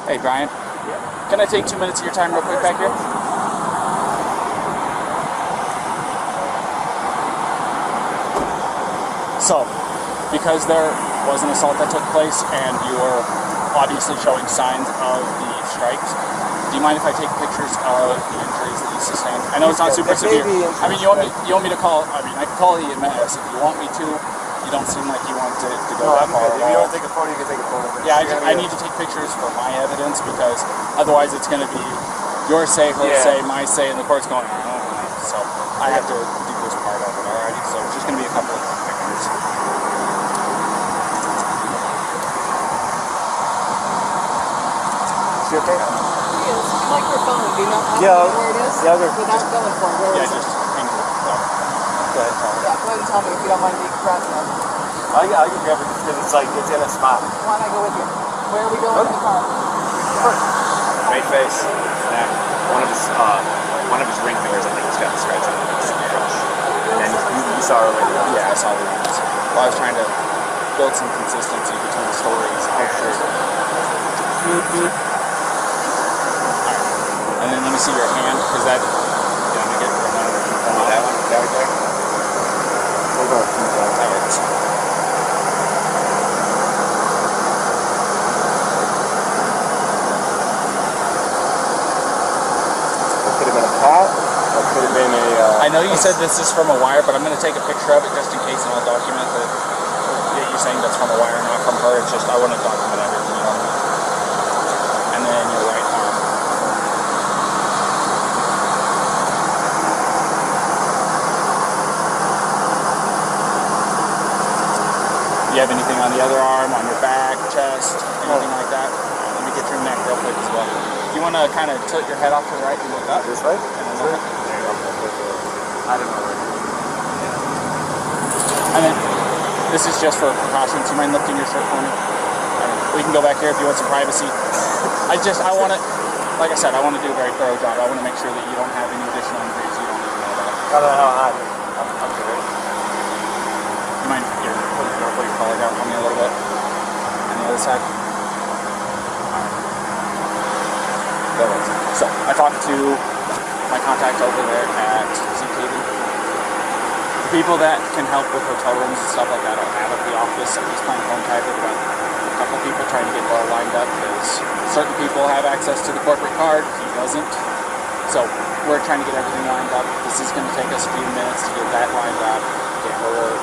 Hey, Brian. Yeah. Can I take 2 minutes of your time real quick back here? So, because there was an assault that took place and you were obviously showing signs of the strikes, do you mind if I take pictures of the injuries that you sustained? I know it's not super severe. I mean, you want me to call, I mean, I can call the EMS if you want me to. You don't seem like you want to go that far. If you want to take a photo, you can take a photo. Yeah, I need to take pictures for my evidence because otherwise it's going to be your say, her say, my say, and the court's going, oh, so I have to do this part of it, alrighty? So it's just going to be a couple of pictures. Is she okay? Yes, like your phone, do not have Yeah, where it is? yeah, they're- Without going for it, where Yeah, is it? just hang it. Go ahead, Paul. Yeah, go ahead and tell me if you don't mind me grabbing it. I can grab it because it's like, it's in a spot. Why don't I go with you? Where are we going in the car? Right face, neck. One of his ring fingers, I think, has got a scratch on it. And then you saw her later. Yeah, I saw the ones. Well, I was trying to build some consistency between the stories. Oh, sure. And then let me see your hand, because that, you want me to get that one? That right there? We'll go with that. That works. It could have been a pot. It could have been a... I know you said this is from a wire, but I'm going to take a picture of it just in case, and I'll document that you're saying that's from a wire, not from her. It's just I want to document everything, you know what I mean? And then your right arm. Do you have anything on the other arm, on your back, chest, anything like that? Let me get your neck real quick as well. You want to kind of tilt your head off to the right and look up? This way? And then look up. There you go. I don't know. And then, this is just for precautions. You mind lifting your shirt for me? We can go back here if you want some privacy. I want to, like I said, I want to do a very thorough job. I want to make sure that you don't have any additional injuries you don't even know about. I don't know how I'm good. You mind here, put your collar down for me a little bit? On the other side? That works. So, I talked to my contact over there at ZKB. People that can help with hotel rooms and stuff like that are out of the office. I'm just playing phone tag with about a couple people trying to get it all lined up because certain people have access to the corporate card, he doesn't. So we're trying to get everything lined up. This is going to take us a few minutes to get that lined up, get her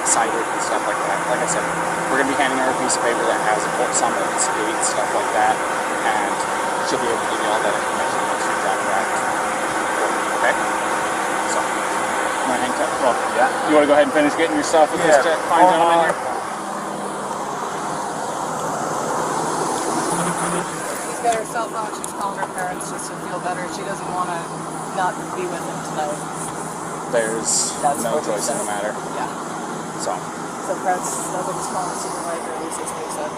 cited and stuff like that. Like I said, we're going to be handing her a piece of paper that has summons, dates, stuff like that, and she'll be able to give you all that information once you drop that. Okay? So. My hang tech? Well, yeah. You want to go ahead and finish getting your stuff with this fine gentleman here? She's got her cell phone. She's calling her parents just to feel better. She doesn't want to not be with them tonight. There's no choice in the matter. Yeah. So Brent's nobody's calling the supervisor. At least that's what he said.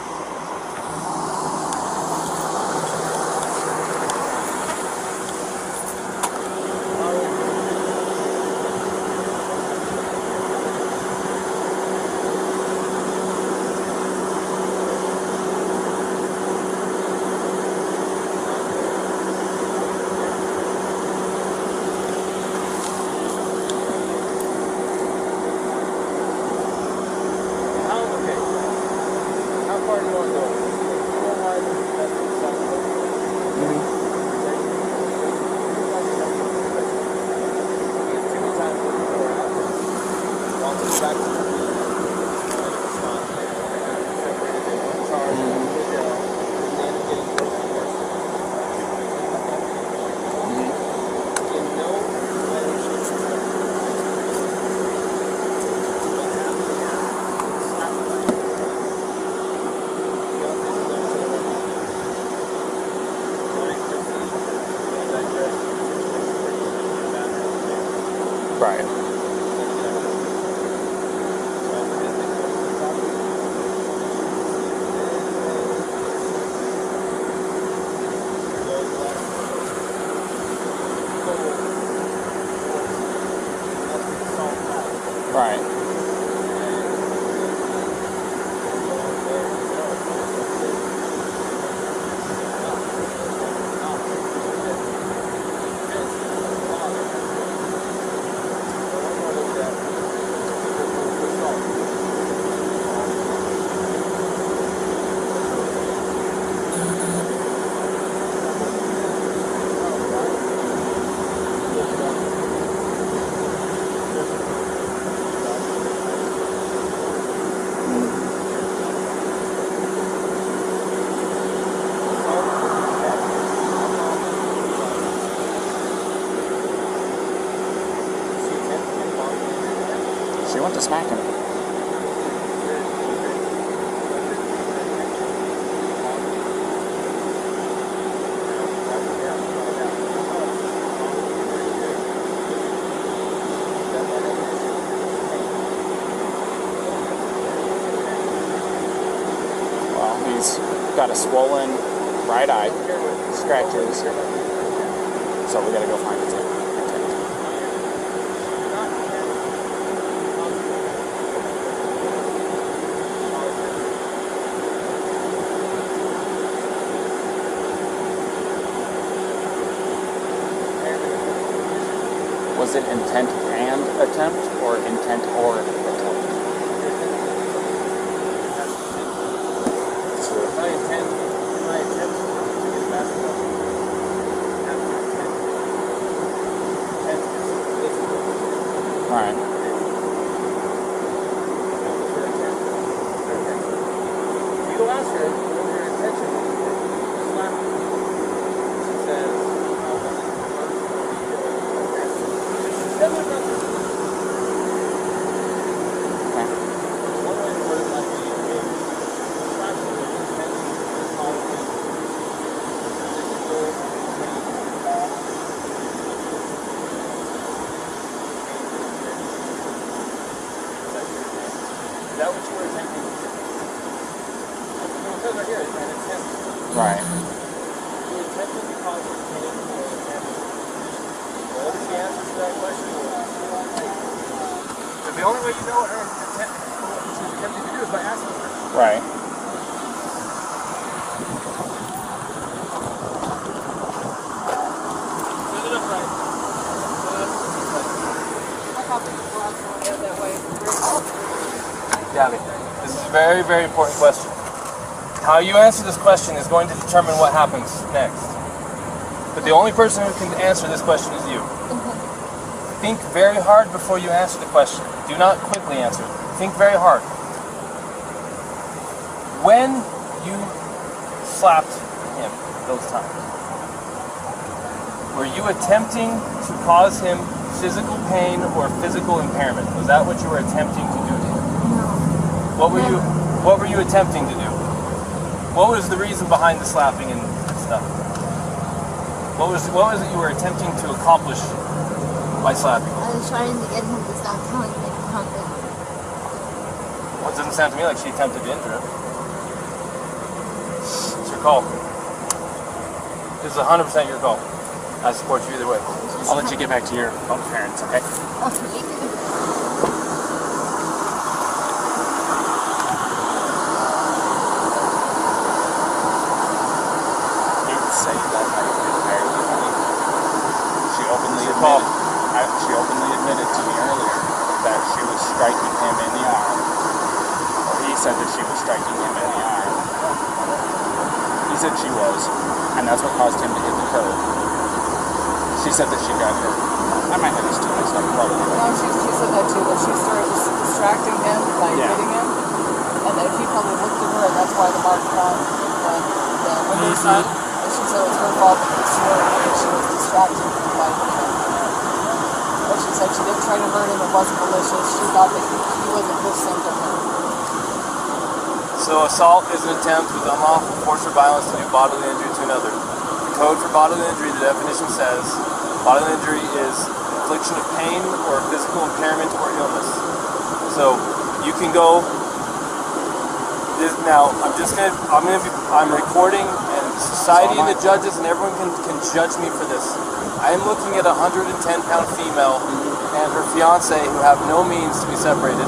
How far do you Right. Right. She went to smack him. Well, he's got a swollen right eye, scratches, so we gotta go find it. Was it intent and attempt, or intent or attempt? My intent to get a basketball. Alright. You don't ask her what her intention is. Slap her. She says, is that what you were attempting to do? It says right here, it's an intent. Right. You were attempting to cause her pain or damage. Whatever she answers to that question, but the only way you know what her intent, what she was attempting to do is by asking her. Right. Set it up right. Gabby, this is a very, very important question. How you answer this question is going to determine what happens next. But the only person who can answer this question is you. Think very hard before you answer the question. Do not quickly answer it. Think very hard. When you slapped him those times, were you attempting to cause him physical pain or physical impairment? Was that what you were attempting to do to him? What were you attempting to do? What was the reason behind the slapping and stuff? What was it you were attempting to accomplish by slapping? I was trying to get him to stop telling me something. Well, it doesn't sound to me like she attempted to injure him. It's your call. This is 100% your call. I support you either way. I'll let you get back to your own parents, okay? Oh, thank you. She openly admitted to me earlier that she was striking him in the arm. Or he said that she was striking him in the arm. He said she was, and that's what caused him to hit the curb. She said that she got hurt. I might have this too mixed up, probably. No, she said that too, that she started distracting him by hitting him, and that he probably looked at her, and that's why the mark on the window side. And she said it was her fault because she was distracting him by hitting him. But she said she didn't try to hurt him, it wasn't malicious, she thought that he wasn't listening to her. So assault is an attempt with unlawful force or violence to do bodily injury to another. The code for bodily injury, the definition says, Bodily injury is infliction of pain or physical impairment or illness. So you can go. Now I'm recording, and society and the judges and everyone can judge me for this. I am looking at a 110-pound female and her fiance who have no means to be separated.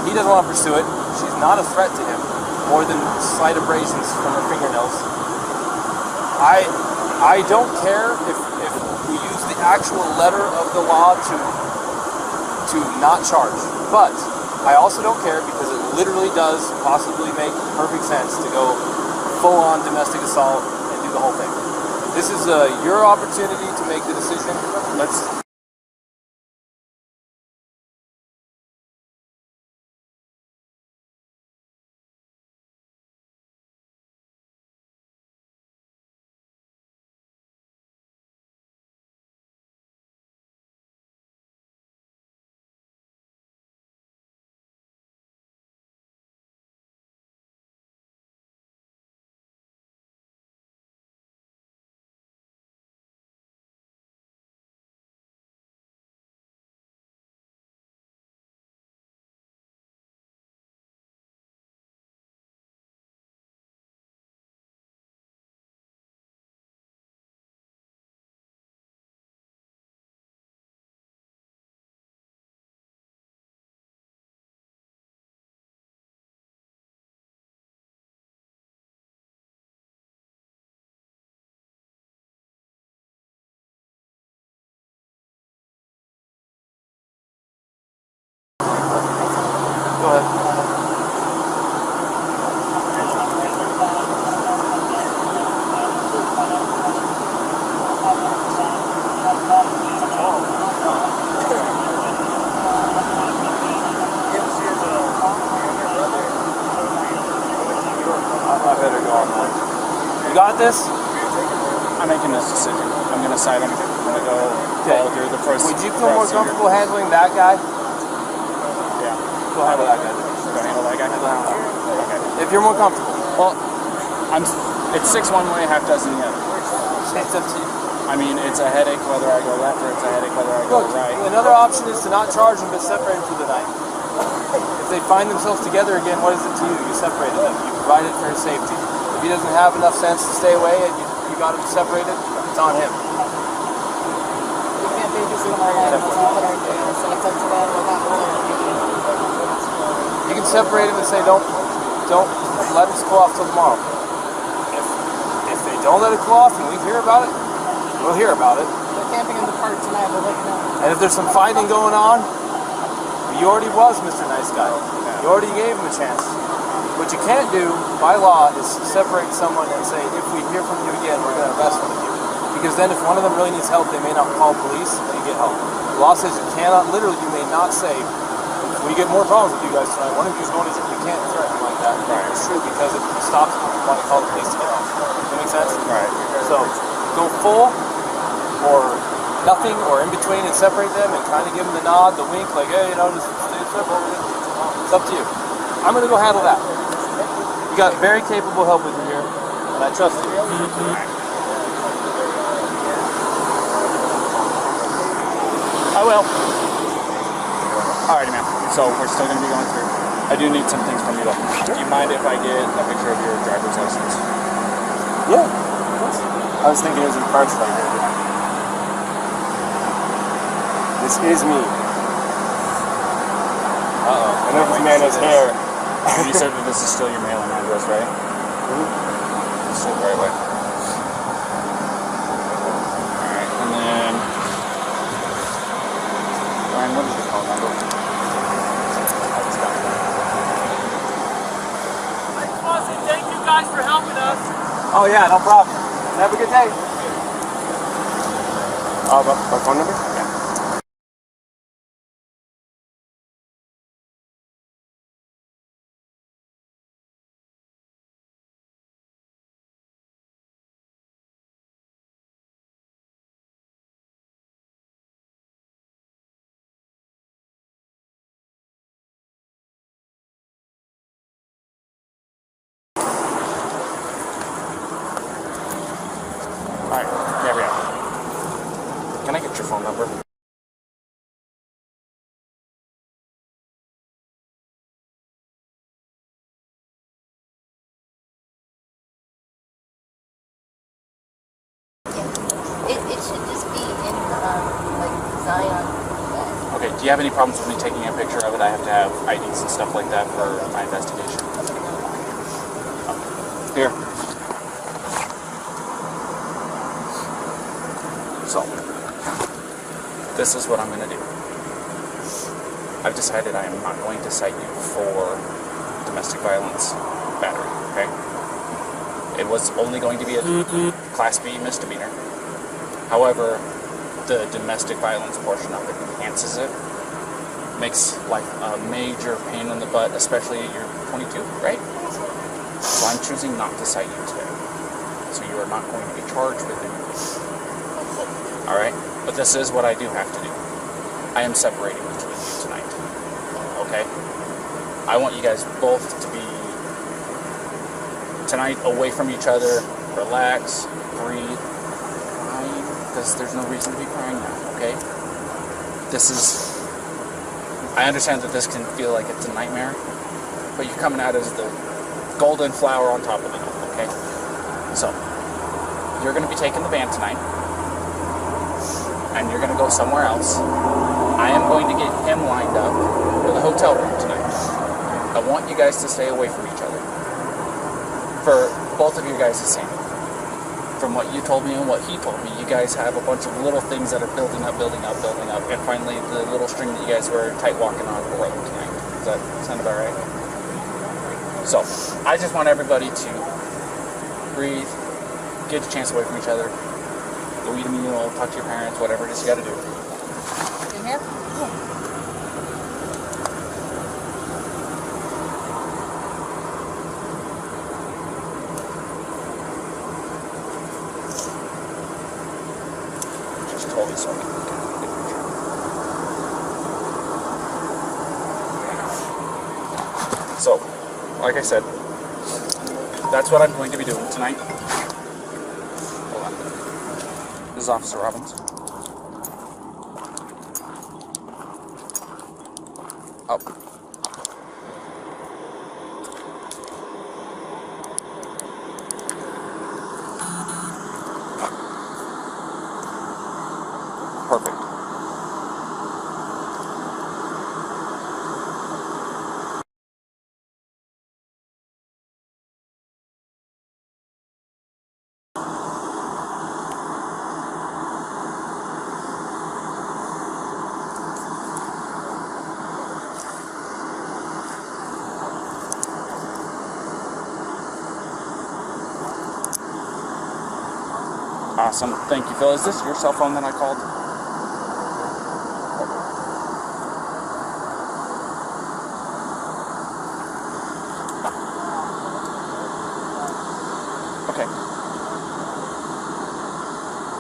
He doesn't want to pursue it. She's not a threat to him, more than slight abrasions from her fingernails. I don't care if we use the actual letter of the law to not charge, but I also don't care because it literally does possibly make perfect sense to go full-on domestic assault and do the whole thing. This is your opportunity to make the decision. Let's. Go ahead. I better go on one. You got this? I'm making this decision. I'm going to side him. I'm going to go follow through the first. Would you feel more comfortable handling that guy? Yeah. Go handle that guy. Go handle that guy? Okay. If you're more comfortable. Well, it's 6 one way, half dozen the other. It's up to you. I mean, it's a headache whether I go left or it's a headache whether I go right. Another option is to not charge them but separate them for the night. If they find themselves together again, what is it to you? You separated them. You provided for his safety. If he doesn't have enough sense to stay away and you got him separated, it's on him. We can't babysit them all night unless we put our hands, so it's up to them. We're not You can separate him and say, don't let us cool off till tomorrow. If they don't let it cool off and we hear about it, we'll hear about it. They're camping in the park tonight, we'll let you know. And if there's some fighting going on, you already was Mr. Nice Guy. You already gave him a chance. What you can't do, by law, is separate someone and say, if we hear from you again, we're going to arrest one of you. Because then if one of them really needs help, they may not call police and get help. The law says you cannot, literally, you may not say, if we get more problems with you guys tonight, one of you is going to jail. You can't threaten like that. Right. It's true, because it stops you if you want to call the police to get help. Does that make sense? Right. So, go full, or nothing, or in between and separate them and kind of give them the nod, the wink, like, hey, just stay separate. It's up to you. I'm going to go handle that. You got very capable help with you here, and I trust you. I will. Alrighty, man. So we're still going to be going through. I do need some things from you, though. Do you mind if I get a picture of your driver's license? Yeah, of course. I was thinking it was in parts like that. This is me. Uh-oh. I know this man has hair. You said that this is still your mailing address, right? Mm-hmm. Still the right way. Alright, and then... Ryan, what is your phone number? Thank you guys for helping us. Oh yeah, no problem. Have a good day. My phone number? Yeah. you have any problems with me taking a picture of it, I have to have IDs and stuff like that for my investigation. Here. So, this is what I'm going to do. I've decided I am not going to cite you for domestic violence battery, okay? It was only going to be a Class B misdemeanor. However, the domestic violence portion of it enhances it. Makes life a major pain in the butt, especially you're 22, right? So I'm choosing not to cite you today. So you are not going to be charged with it. Alright? But this is what I do have to do. I am separating between you tonight. Okay? I want you guys both to be tonight away from each other, relax, breathe, crying, because there's no reason to be crying now, okay? I understand that this can feel like it's a nightmare, but you're coming out as the golden flower on top of it, okay? So, you're going to be taking the van tonight, and you're going to go somewhere else. I am going to get him lined up for the hotel room tonight. I want you guys to stay away from each other. For both of you guys' sake. From what you told me and what he told me, you guys have a bunch of little things that are building up, and finally the little string that you guys were tight walking on broke tonight. Does that sound about right? So, I just want everybody to breathe, get a chance away from each other, go eat a meal, talk to your parents, whatever it is you gotta do. In here? Totally so. So, like I said, that's what I'm going to be doing tonight. Hold on. This is Officer Robbins. Up. Perfect. Awesome. Thank you, Phil. Is this your cell phone that I called?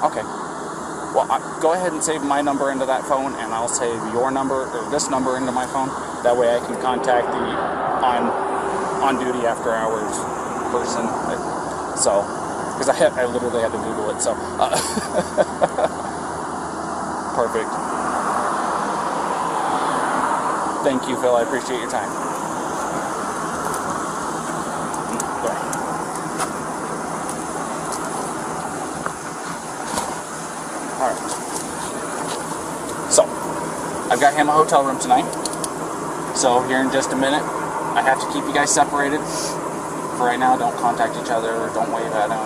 Okay. Well, go ahead and save my number into that phone, and I'll save your number, or this number, into my phone. That way I can contact the on-duty after-hours person. So, because I literally had to Google it, so. Perfect. Thank you, Phil. I appreciate your time. Alright. So, I've got him a hotel room tonight. So, here in just a minute, I have to keep you guys separated. For right now, don't contact each other or don't wave at him.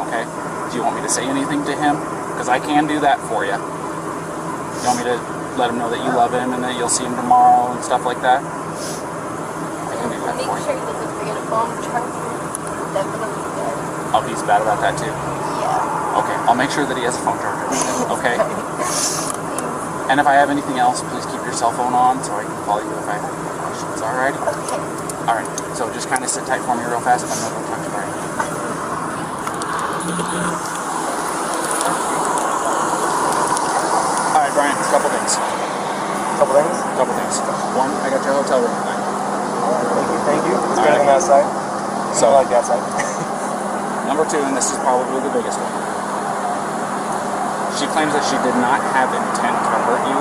Okay? Do you want me to say anything to him? Because I can do that for you. You want me to let him know that you love him and that you'll see him tomorrow and stuff like that? I can do that Make for you. sure he doesn't forget a phone charger. Definitely good. Oh, he's bad about that too? Yeah. Okay, I'll make sure that he has a phone charger. Okay? And if I have anything else, please keep your cell phone on so I can call you if I have any questions. Alright? Okay. Alright, so just kind of sit tight for me real fast. I'm not going to talk to you right now. Alright, Brian, a couple things. Couple things. One, I got your hotel room tonight. Thank you. It's Alright. getting outside. So, I like the outside. number two, and this is probably the biggest one. She claims that she did not have intent to hurt you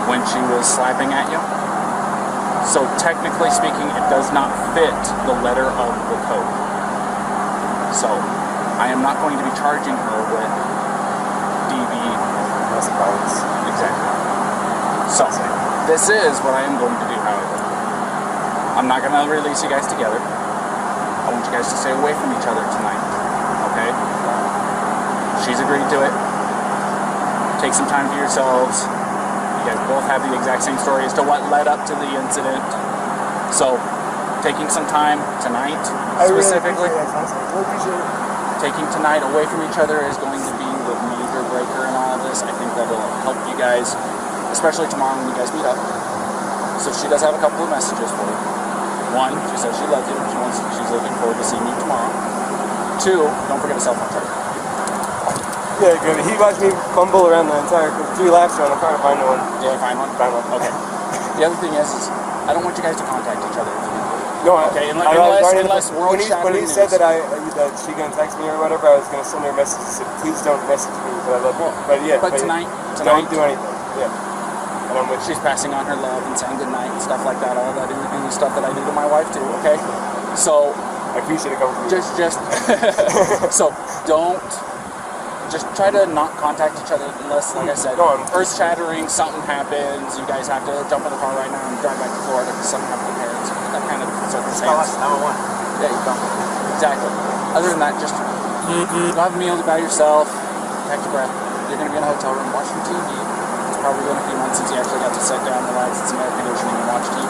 when she was slapping at you. So technically speaking, it does not fit the letter of the code. So I am not going to be charging her with DV. Domestic violence. Exactly. So, this is what I am going to do, however. I'm not going to release you guys together. I want you guys to stay away from each other tonight, okay? She's agreed to it. Take some time for yourselves. You guys both have the exact same story as to what led up to the incident. So, taking some time tonight, specifically, taking tonight away from each other is going to be the major breaker in all of this. I think that will help you guys, especially tomorrow when you guys meet up. So she does have a couple of messages for you. One, she says she loves you. She's looking forward to seeing you tomorrow. Two, don't forget a cell phone charger. Yeah, good. He watched me fumble around the entire 3 laps around the car to find one. Did you find one? Found one. Okay. The other thing is I don't want you guys to contact each other. No, okay, unless when he said that she gonna text me or whatever, I was gonna send her a message that said, please don't message me, but I love you. But tonight, don't do anything. Yeah. And I'm with she's passing on her love and saying goodnight and stuff like that. All that is stuff that I do to my wife too. Okay, so I appreciate it coming from you. Just so don't. Just try to not contact each other unless, like I said, earth shattering, something happens, you guys have to jump in the car right now and drive back to Florida because something happened to parents, that kind of circumstance. Yeah, you don't. Exactly. Other than that, just have a meal by yourself, catch your breath. You're going to be in a hotel room watching TV. It's probably been a few months since you actually got to sit down, relax, it's air conditioning, and watch TV.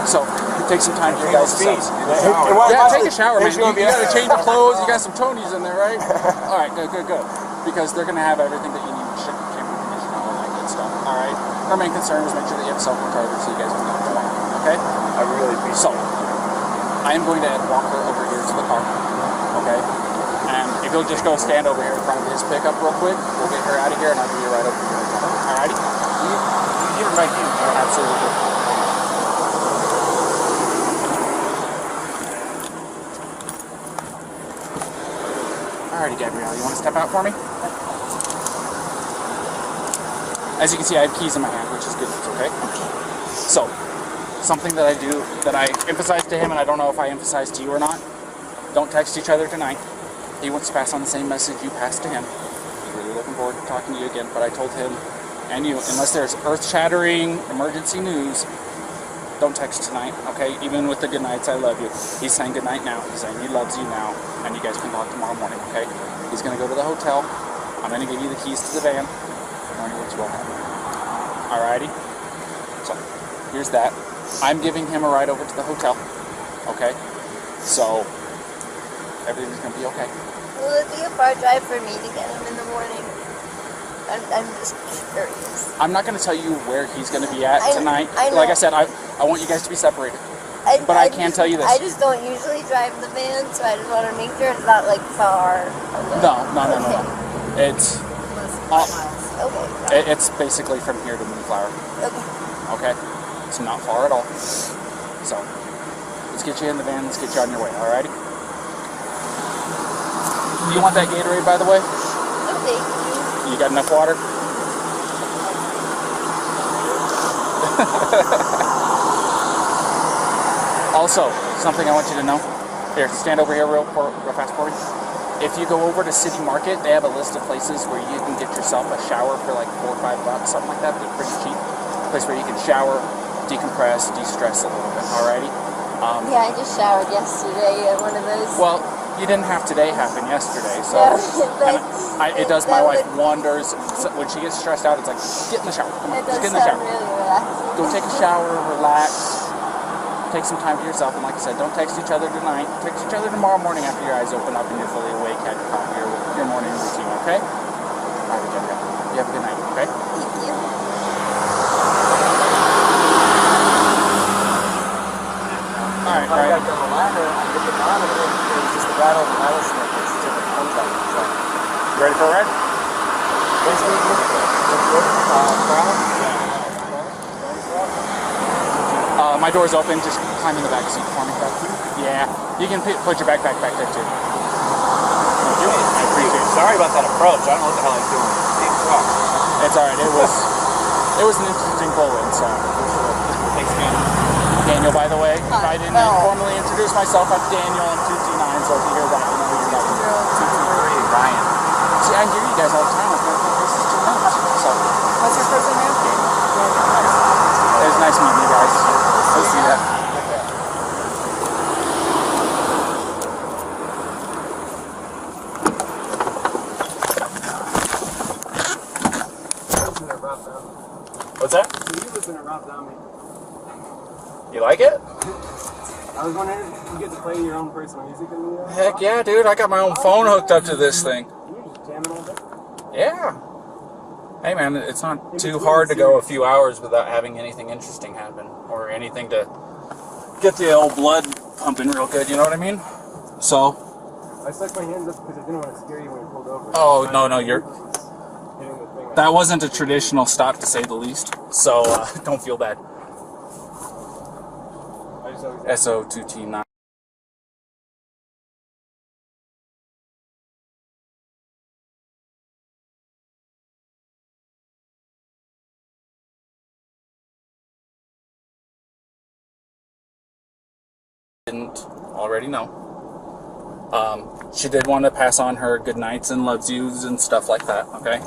So take some time for you guys to yeah, take a shower, man. You got to change your clothes. You got some chonies in there, right? All right, good. Because they're going to have everything that you need, shampoo, conditioner, all that good stuff. All right. Our main concern is make sure that you have cell phone charger so you guys can get tomorrow. Okay? I really appreciate it. So I am going to walk her over here to the car. Okay? And if you'll just go stand over here in front of his pickup real quick, we'll get her out of here and I'll give you a ride over here. All righty? You were right here. Absolutely. Alrighty, Gabrielle, you want to step out for me? As you can see, I have keys in my hand, which is good news, okay? So, something that I do, that I emphasize to him, and I don't know if I emphasize to you or not, don't text each other tonight. He wants to pass on the same message you passed to him. He's really looking forward to talking to you again, but I told him, and you, unless there's earth-shattering emergency news, don't text tonight, okay? Even with the good nights, I love you. He's saying good night now. He's saying he loves you now, and you guys can talk tomorrow morning, okay? He's going to go to the hotel. I'm going to give you the keys to the van. Morning works well. Alrighty? So, here's that. I'm giving him a ride over to the hotel, okay? So, everything's going to be okay. Will it be a far drive for me to get him in the morning? I'm just curious. I'm not going to tell you where he's going to be at tonight. Like I said, I want you guys to be separated. But I can tell you this. I just don't usually drive the van, so I just want to make sure it's not like far away. No. It's okay. It's basically from here to Moonflower. Okay. It's not far at all. So let's get you in the van. Let's get you on your way. Alrighty. You want that Gatorade, by the way? Okay. You got enough water? Also, something I want you to know. Here, stand over here real fast for me. If you go over to City Market, they have a list of places where you can get yourself a shower for like $4 or $5, something like that. They're pretty cheap. A place where you can shower, decompress, de-stress a little bit. Alrighty? Yeah, I just showered yesterday at one of those. Well, you didn't have today happen yesterday, so it does my wife wonders. When she gets stressed out, it's like, get in the shower. Come on, just get in the shower. Really relaxing. Go take a shower, relax, take some time for yourself, and like I said, don't text each other tonight. Text each other tomorrow morning after your eyes open up and you're fully awake, had your morning routine, okay? All right, Gabrielle. You have a good night, okay? Thank you. All right, I got the ladder, I hit the bottom, and it was just the rattle of the rattlesnake. It's just a contact. So, you ready for a ride? My door's open. Just climb in the back seat for me. Yeah, you can put your backpack back there too. Thank you. I appreciate it. Sorry about that approach. I don't know what the hell I'm doing. It's all right. It was an interesting pull-in. So Thanks, man. Daniel, by the way, if I didn't formally introduce myself, I'm Daniel. I'm 229. So if you hear that, you know you're not 223, Ryan. See, I hear you guys all the time. I think this is too much. So What's your first name? Daniel. nice meeting you guys. We'll see ya. What's that? You listen to Rob Zombie. You like it? I was wondering if you get to play your own personal music in the Heck yeah, dude. I got my own phone hooked up to this thing. You're just jamming all day? Yeah. Hey man, it's not too hard to go a few hours without having anything interesting happen or anything to get the old blood pumping real good, you know what I mean? So. I stuck my hands up because I didn't want to scare you when you pulled over. Oh, no, you're... That wasn't a traditional stop, to say the least. So, don't feel bad. SO2T9. Didn't already know. She did want to pass on her good nights and loves yous and stuff like that, okay?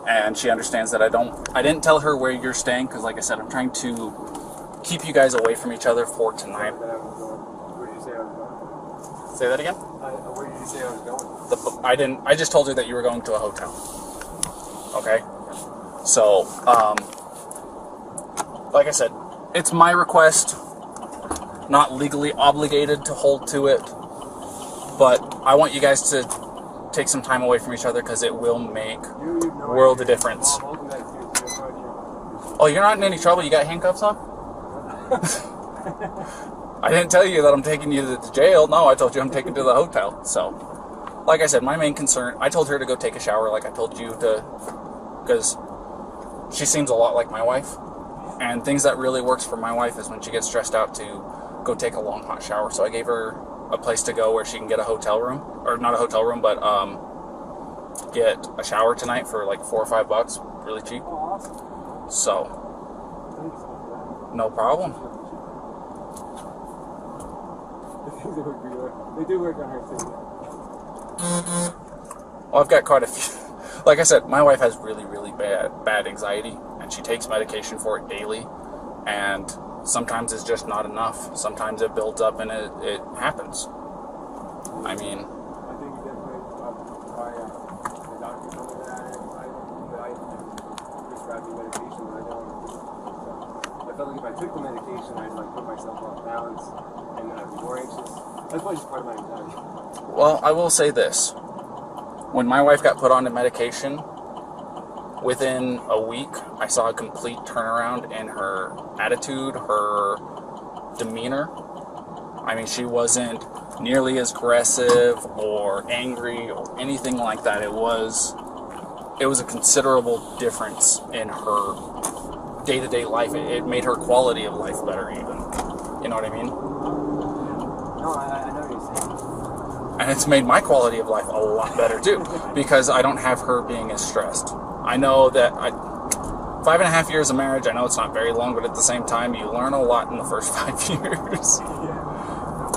And she understands that I didn't tell her where you're staying because, like I said, I'm trying to keep you guys away from each other for tonight. Where did you say I was going? Say that again? Where did you say I was going? I just told her that you were going to a hotel. Okay? So, like I said, it's my request, not legally obligated to hold to it, but I want you guys to take some time away from each other because it will make world of difference. Oh, you're not in any trouble? You got handcuffs on? I didn't tell you that I'm taking you to the jail. No, I told you I'm taking you to the hotel. So, like I said, my main concern, I told her to go take a shower like I told you to, because she seems a lot like my wife. And things that really works for my wife is when she gets stressed out to go take a long hot shower. So I gave her a place to go where she can get a hotel room, or not a hotel room, but get a shower tonight for like $4 or $5, really cheap. So, no problem. They do work on her too. Well, I've got quite a few. Like I said, my wife has really, really bad anxiety, and she takes medication for it daily, and sometimes it's just not enough. Sometimes it builds up and it happens. I mean, I think definitely the doctor told me that I prescribed me medication, but I don't. I felt like if I took the medication, I'd like put myself off balance, and then I'd be more anxious. That's probably just part of my anxiety. Well, I will say this: when my wife got put on the medication, within a week, I saw a complete turnaround in her attitude, her demeanor. I mean, she wasn't nearly as aggressive or angry or anything like that. It was a considerable difference in her day-to-day life. It made her quality of life better even. You know what I mean? No, I know what you're saying. And it's made my quality of life a lot better too, because I don't have her being as stressed. I know that 5.5 years of marriage, I know it's not very long, but at the same time, you learn a lot in the first 5 years.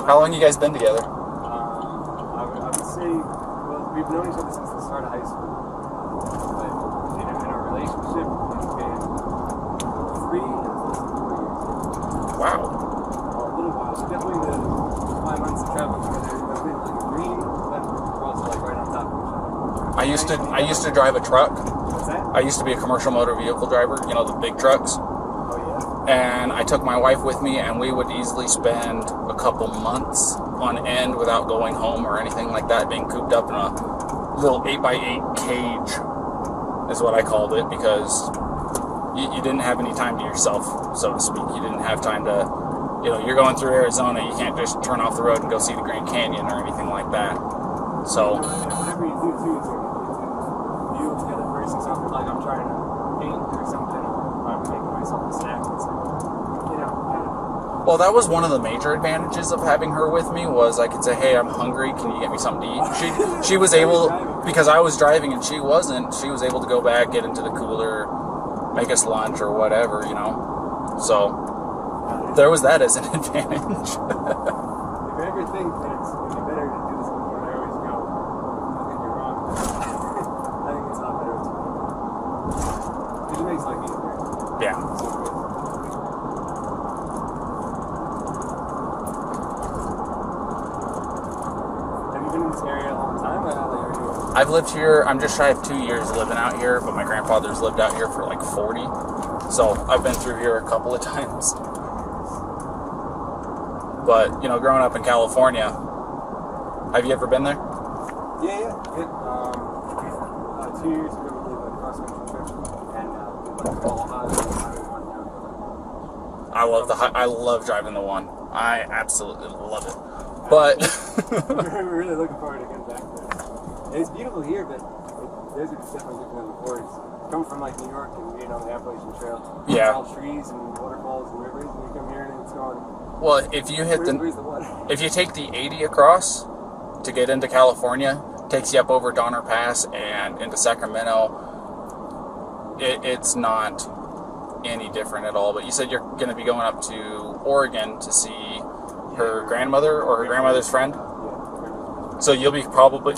How long you guys been together? I would say, well, we've known each other since the start of high school. But in our relationship, it's been 3 and close to 4 years. Wow. A little while. Definitely the 5 months of travel together. I've been like green, but we're also like right on top of each other. I used to drive a truck. What's that? I used to be a commercial motor vehicle driver, you know, the big trucks. Oh, And I took my wife with me, and we would easily spend a couple months on end without going home or anything like that, being cooped up in a little 8x8 cage is what I called it, because you didn't have any time to yourself, so to speak. You didn't have time to, you know, you're going through Arizona, you can't just turn off the road and go see the Grand Canyon or anything like that. So, whatever you do too, it's you the other person, something like I'm trying to paint or something, or I'm making myself a snack. It's like, you know, well, that was one of the major advantages of having her with me, was I could say, hey, I'm hungry, can you get me something to eat? She was able, because I was driving and she wasn't, she was able to go back, get into the cooler, make us lunch or whatever, you know. So, there was that as an advantage. if you ever think that it'd be better to do this before I always go, I think you're wrong. I think it's not better to do. It makes life easier. Yeah. I've lived here, I'm just shy of 2 years living out here, but my grandfather's lived out here for like 40. So I've been through here a couple of times. But, you know, growing up in California, have you ever been there? Yeah. 2 years ago, we did a cross-country trip, and I love driving the one. I absolutely love it. But we're really looking forward to getting back there. And it's beautiful here, but there's definitely different than before. It's coming from like New York and the Appalachian Trail. Yeah. All trees and waterfalls and rivers, and you come here and it's going. Well, if you hit where's the water? If you take the 80 across to get into California, takes you up over Donner Pass and into Sacramento. It's not any different at all. But you said you're going to be going up to Oregon to see her grandmother or her grandmother's friend. So you'll probably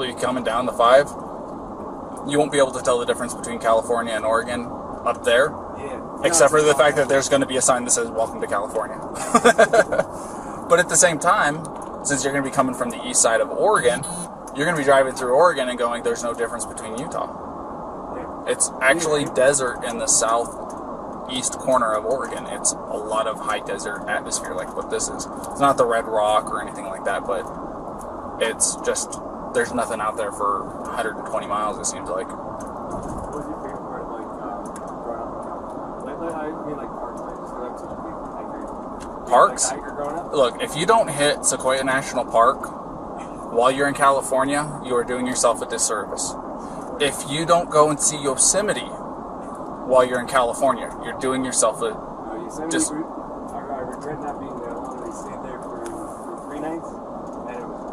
be coming down the 5. You won't be able to tell the difference between California and Oregon up there. Yeah. Except for the fact that there's going to be a sign that says "Welcome to California." But at the same time, since you're going to be coming from the east side of Oregon, you're going to be driving through Oregon and going, "There's no difference between Utah." It's actually desert in the southeast corner of Oregon. It's a lot of high desert atmosphere like what this is. It's not the Red Rock or anything like that, but it's just, there's nothing out there for 120 miles, it seems like. What was your favorite part of like growing up? I mean like parks, like just growing up such a big hiker. Parks? Like a hiker growing up? Look, if you don't hit Sequoia National Park while you're in California, you are doing yourself a disservice. If you don't go and see Yosemite while you're in California, you're doing yourself a Yosemite, I regret not being there alone. We stayed there for 3 nights, and it was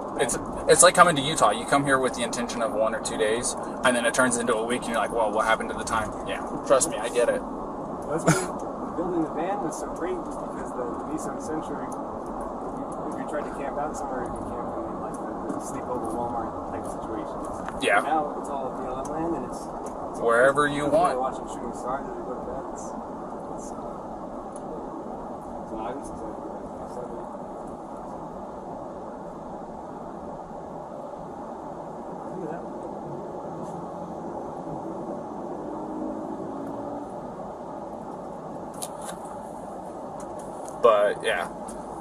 it's like coming to Utah. You come here with the intention of 1 or 2 days, and then it turns into a week, and you're like, well, what happened to the time? Yeah, trust me, I get it. That's when building the van was so great, just because the Nissan Sentra, if you tried to camp out somewhere, you can camp in like the sleepover Walmart type situations. Yeah. Now it's all BLM land, and it's wherever you want. Watching shooting stars as we go to bed. So I was excited for that. Look at that. But yeah,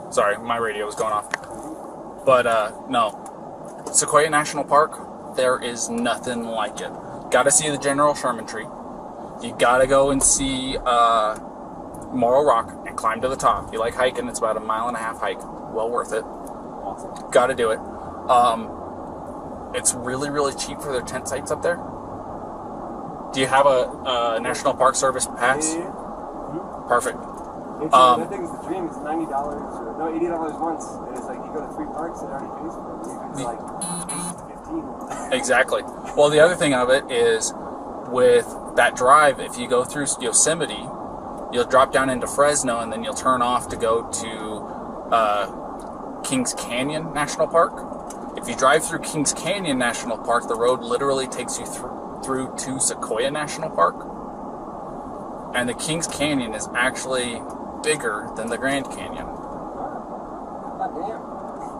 sorry, my radio was going off. But no, Sequoia National Park, there is nothing like it. Gotta see the General Sherman tree. You gotta go and see Morro Rock and climb to the top. If you like hiking, it's about a 1.5 mile hike. Well worth it. Awesome. Gotta do it. It's really, really cheap for their tent sites up there. Do you have a National Park Service pass? Yeah. Perfect. It's, I think it's the dream. It's $90 or no, $80 once, and it's like you go to 3 parks, it already pays for it. It's like 8 to 15. Exactly. Well, the other thing of it is with that drive, if you go through Yosemite, you'll drop down into Fresno, and then you'll turn off to go to Kings Canyon National Park. If you drive through Kings Canyon National Park, the road literally takes you through to Sequoia National Park. And the Kings Canyon is actually bigger than the Grand Canyon.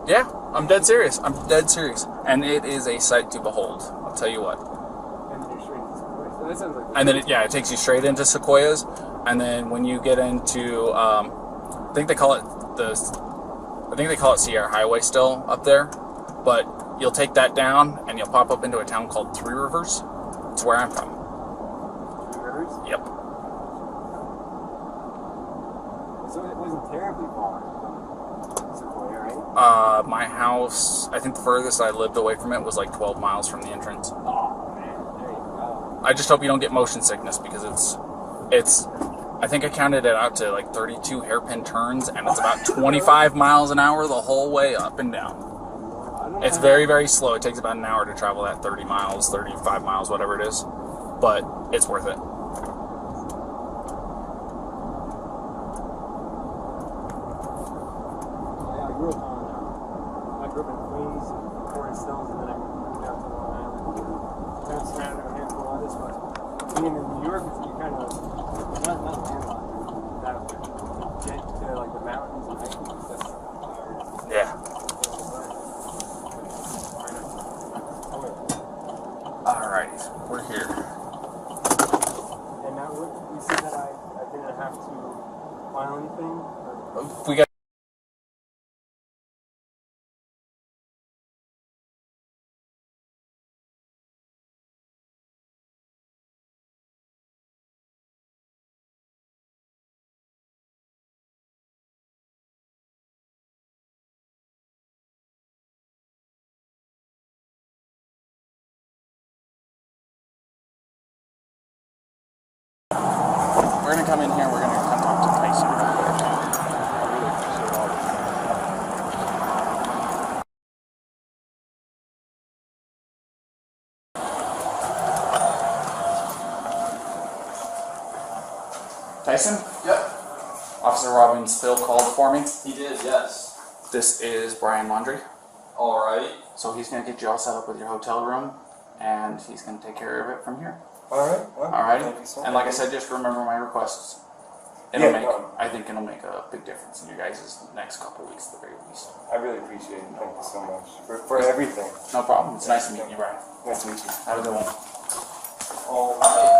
Yeah, I'm dead serious. And it is a sight to behold. I'll tell you what. And then it takes you straight into Sequoias. And then when you get into, I think they call it Sierra Highway still up there. But you'll take that down and you'll pop up into a town called Three Rivers. It's where I'm from. Three Rivers? Yep. So it wasn't terribly far from Sequoia, right? My house, I think the furthest I lived away from it was like 12 miles from the entrance. Oh, man. There you go. I just hope you don't get motion sickness because it's I think I counted it out to like 32 hairpin turns, and it's about 25 miles an hour the whole way up and down. It's very, very slow. It takes about an hour to travel that 30 miles, 35 miles, whatever it is. But it's worth it. I grew up in Queens and Forest Hills, and then I moved down to Long Island. Kind of surrounded a handful of others, but being in New York, you kind of not landlocked. You get to like the mountains and hiking. Yeah. or anything? We got. We're gonna come in here. We're gonna come talk to Tyson real quick. Tyson? Yep. Officer Robin Spill called for me. He did, yes. This is Brian Laundrie. Alright. So he's gonna get you all set up with your hotel room, and he's gonna take care of it from here. Alright. Well, Alrighty? thank you so much. And like I said, just remember my requests. I think it'll make a big difference in your guys' next couple of weeks at the very least. I really appreciate it. Thank you so much for everything. No problem. It's nice to meet you, Brian. Nice to meet you. Have a good one. Alright.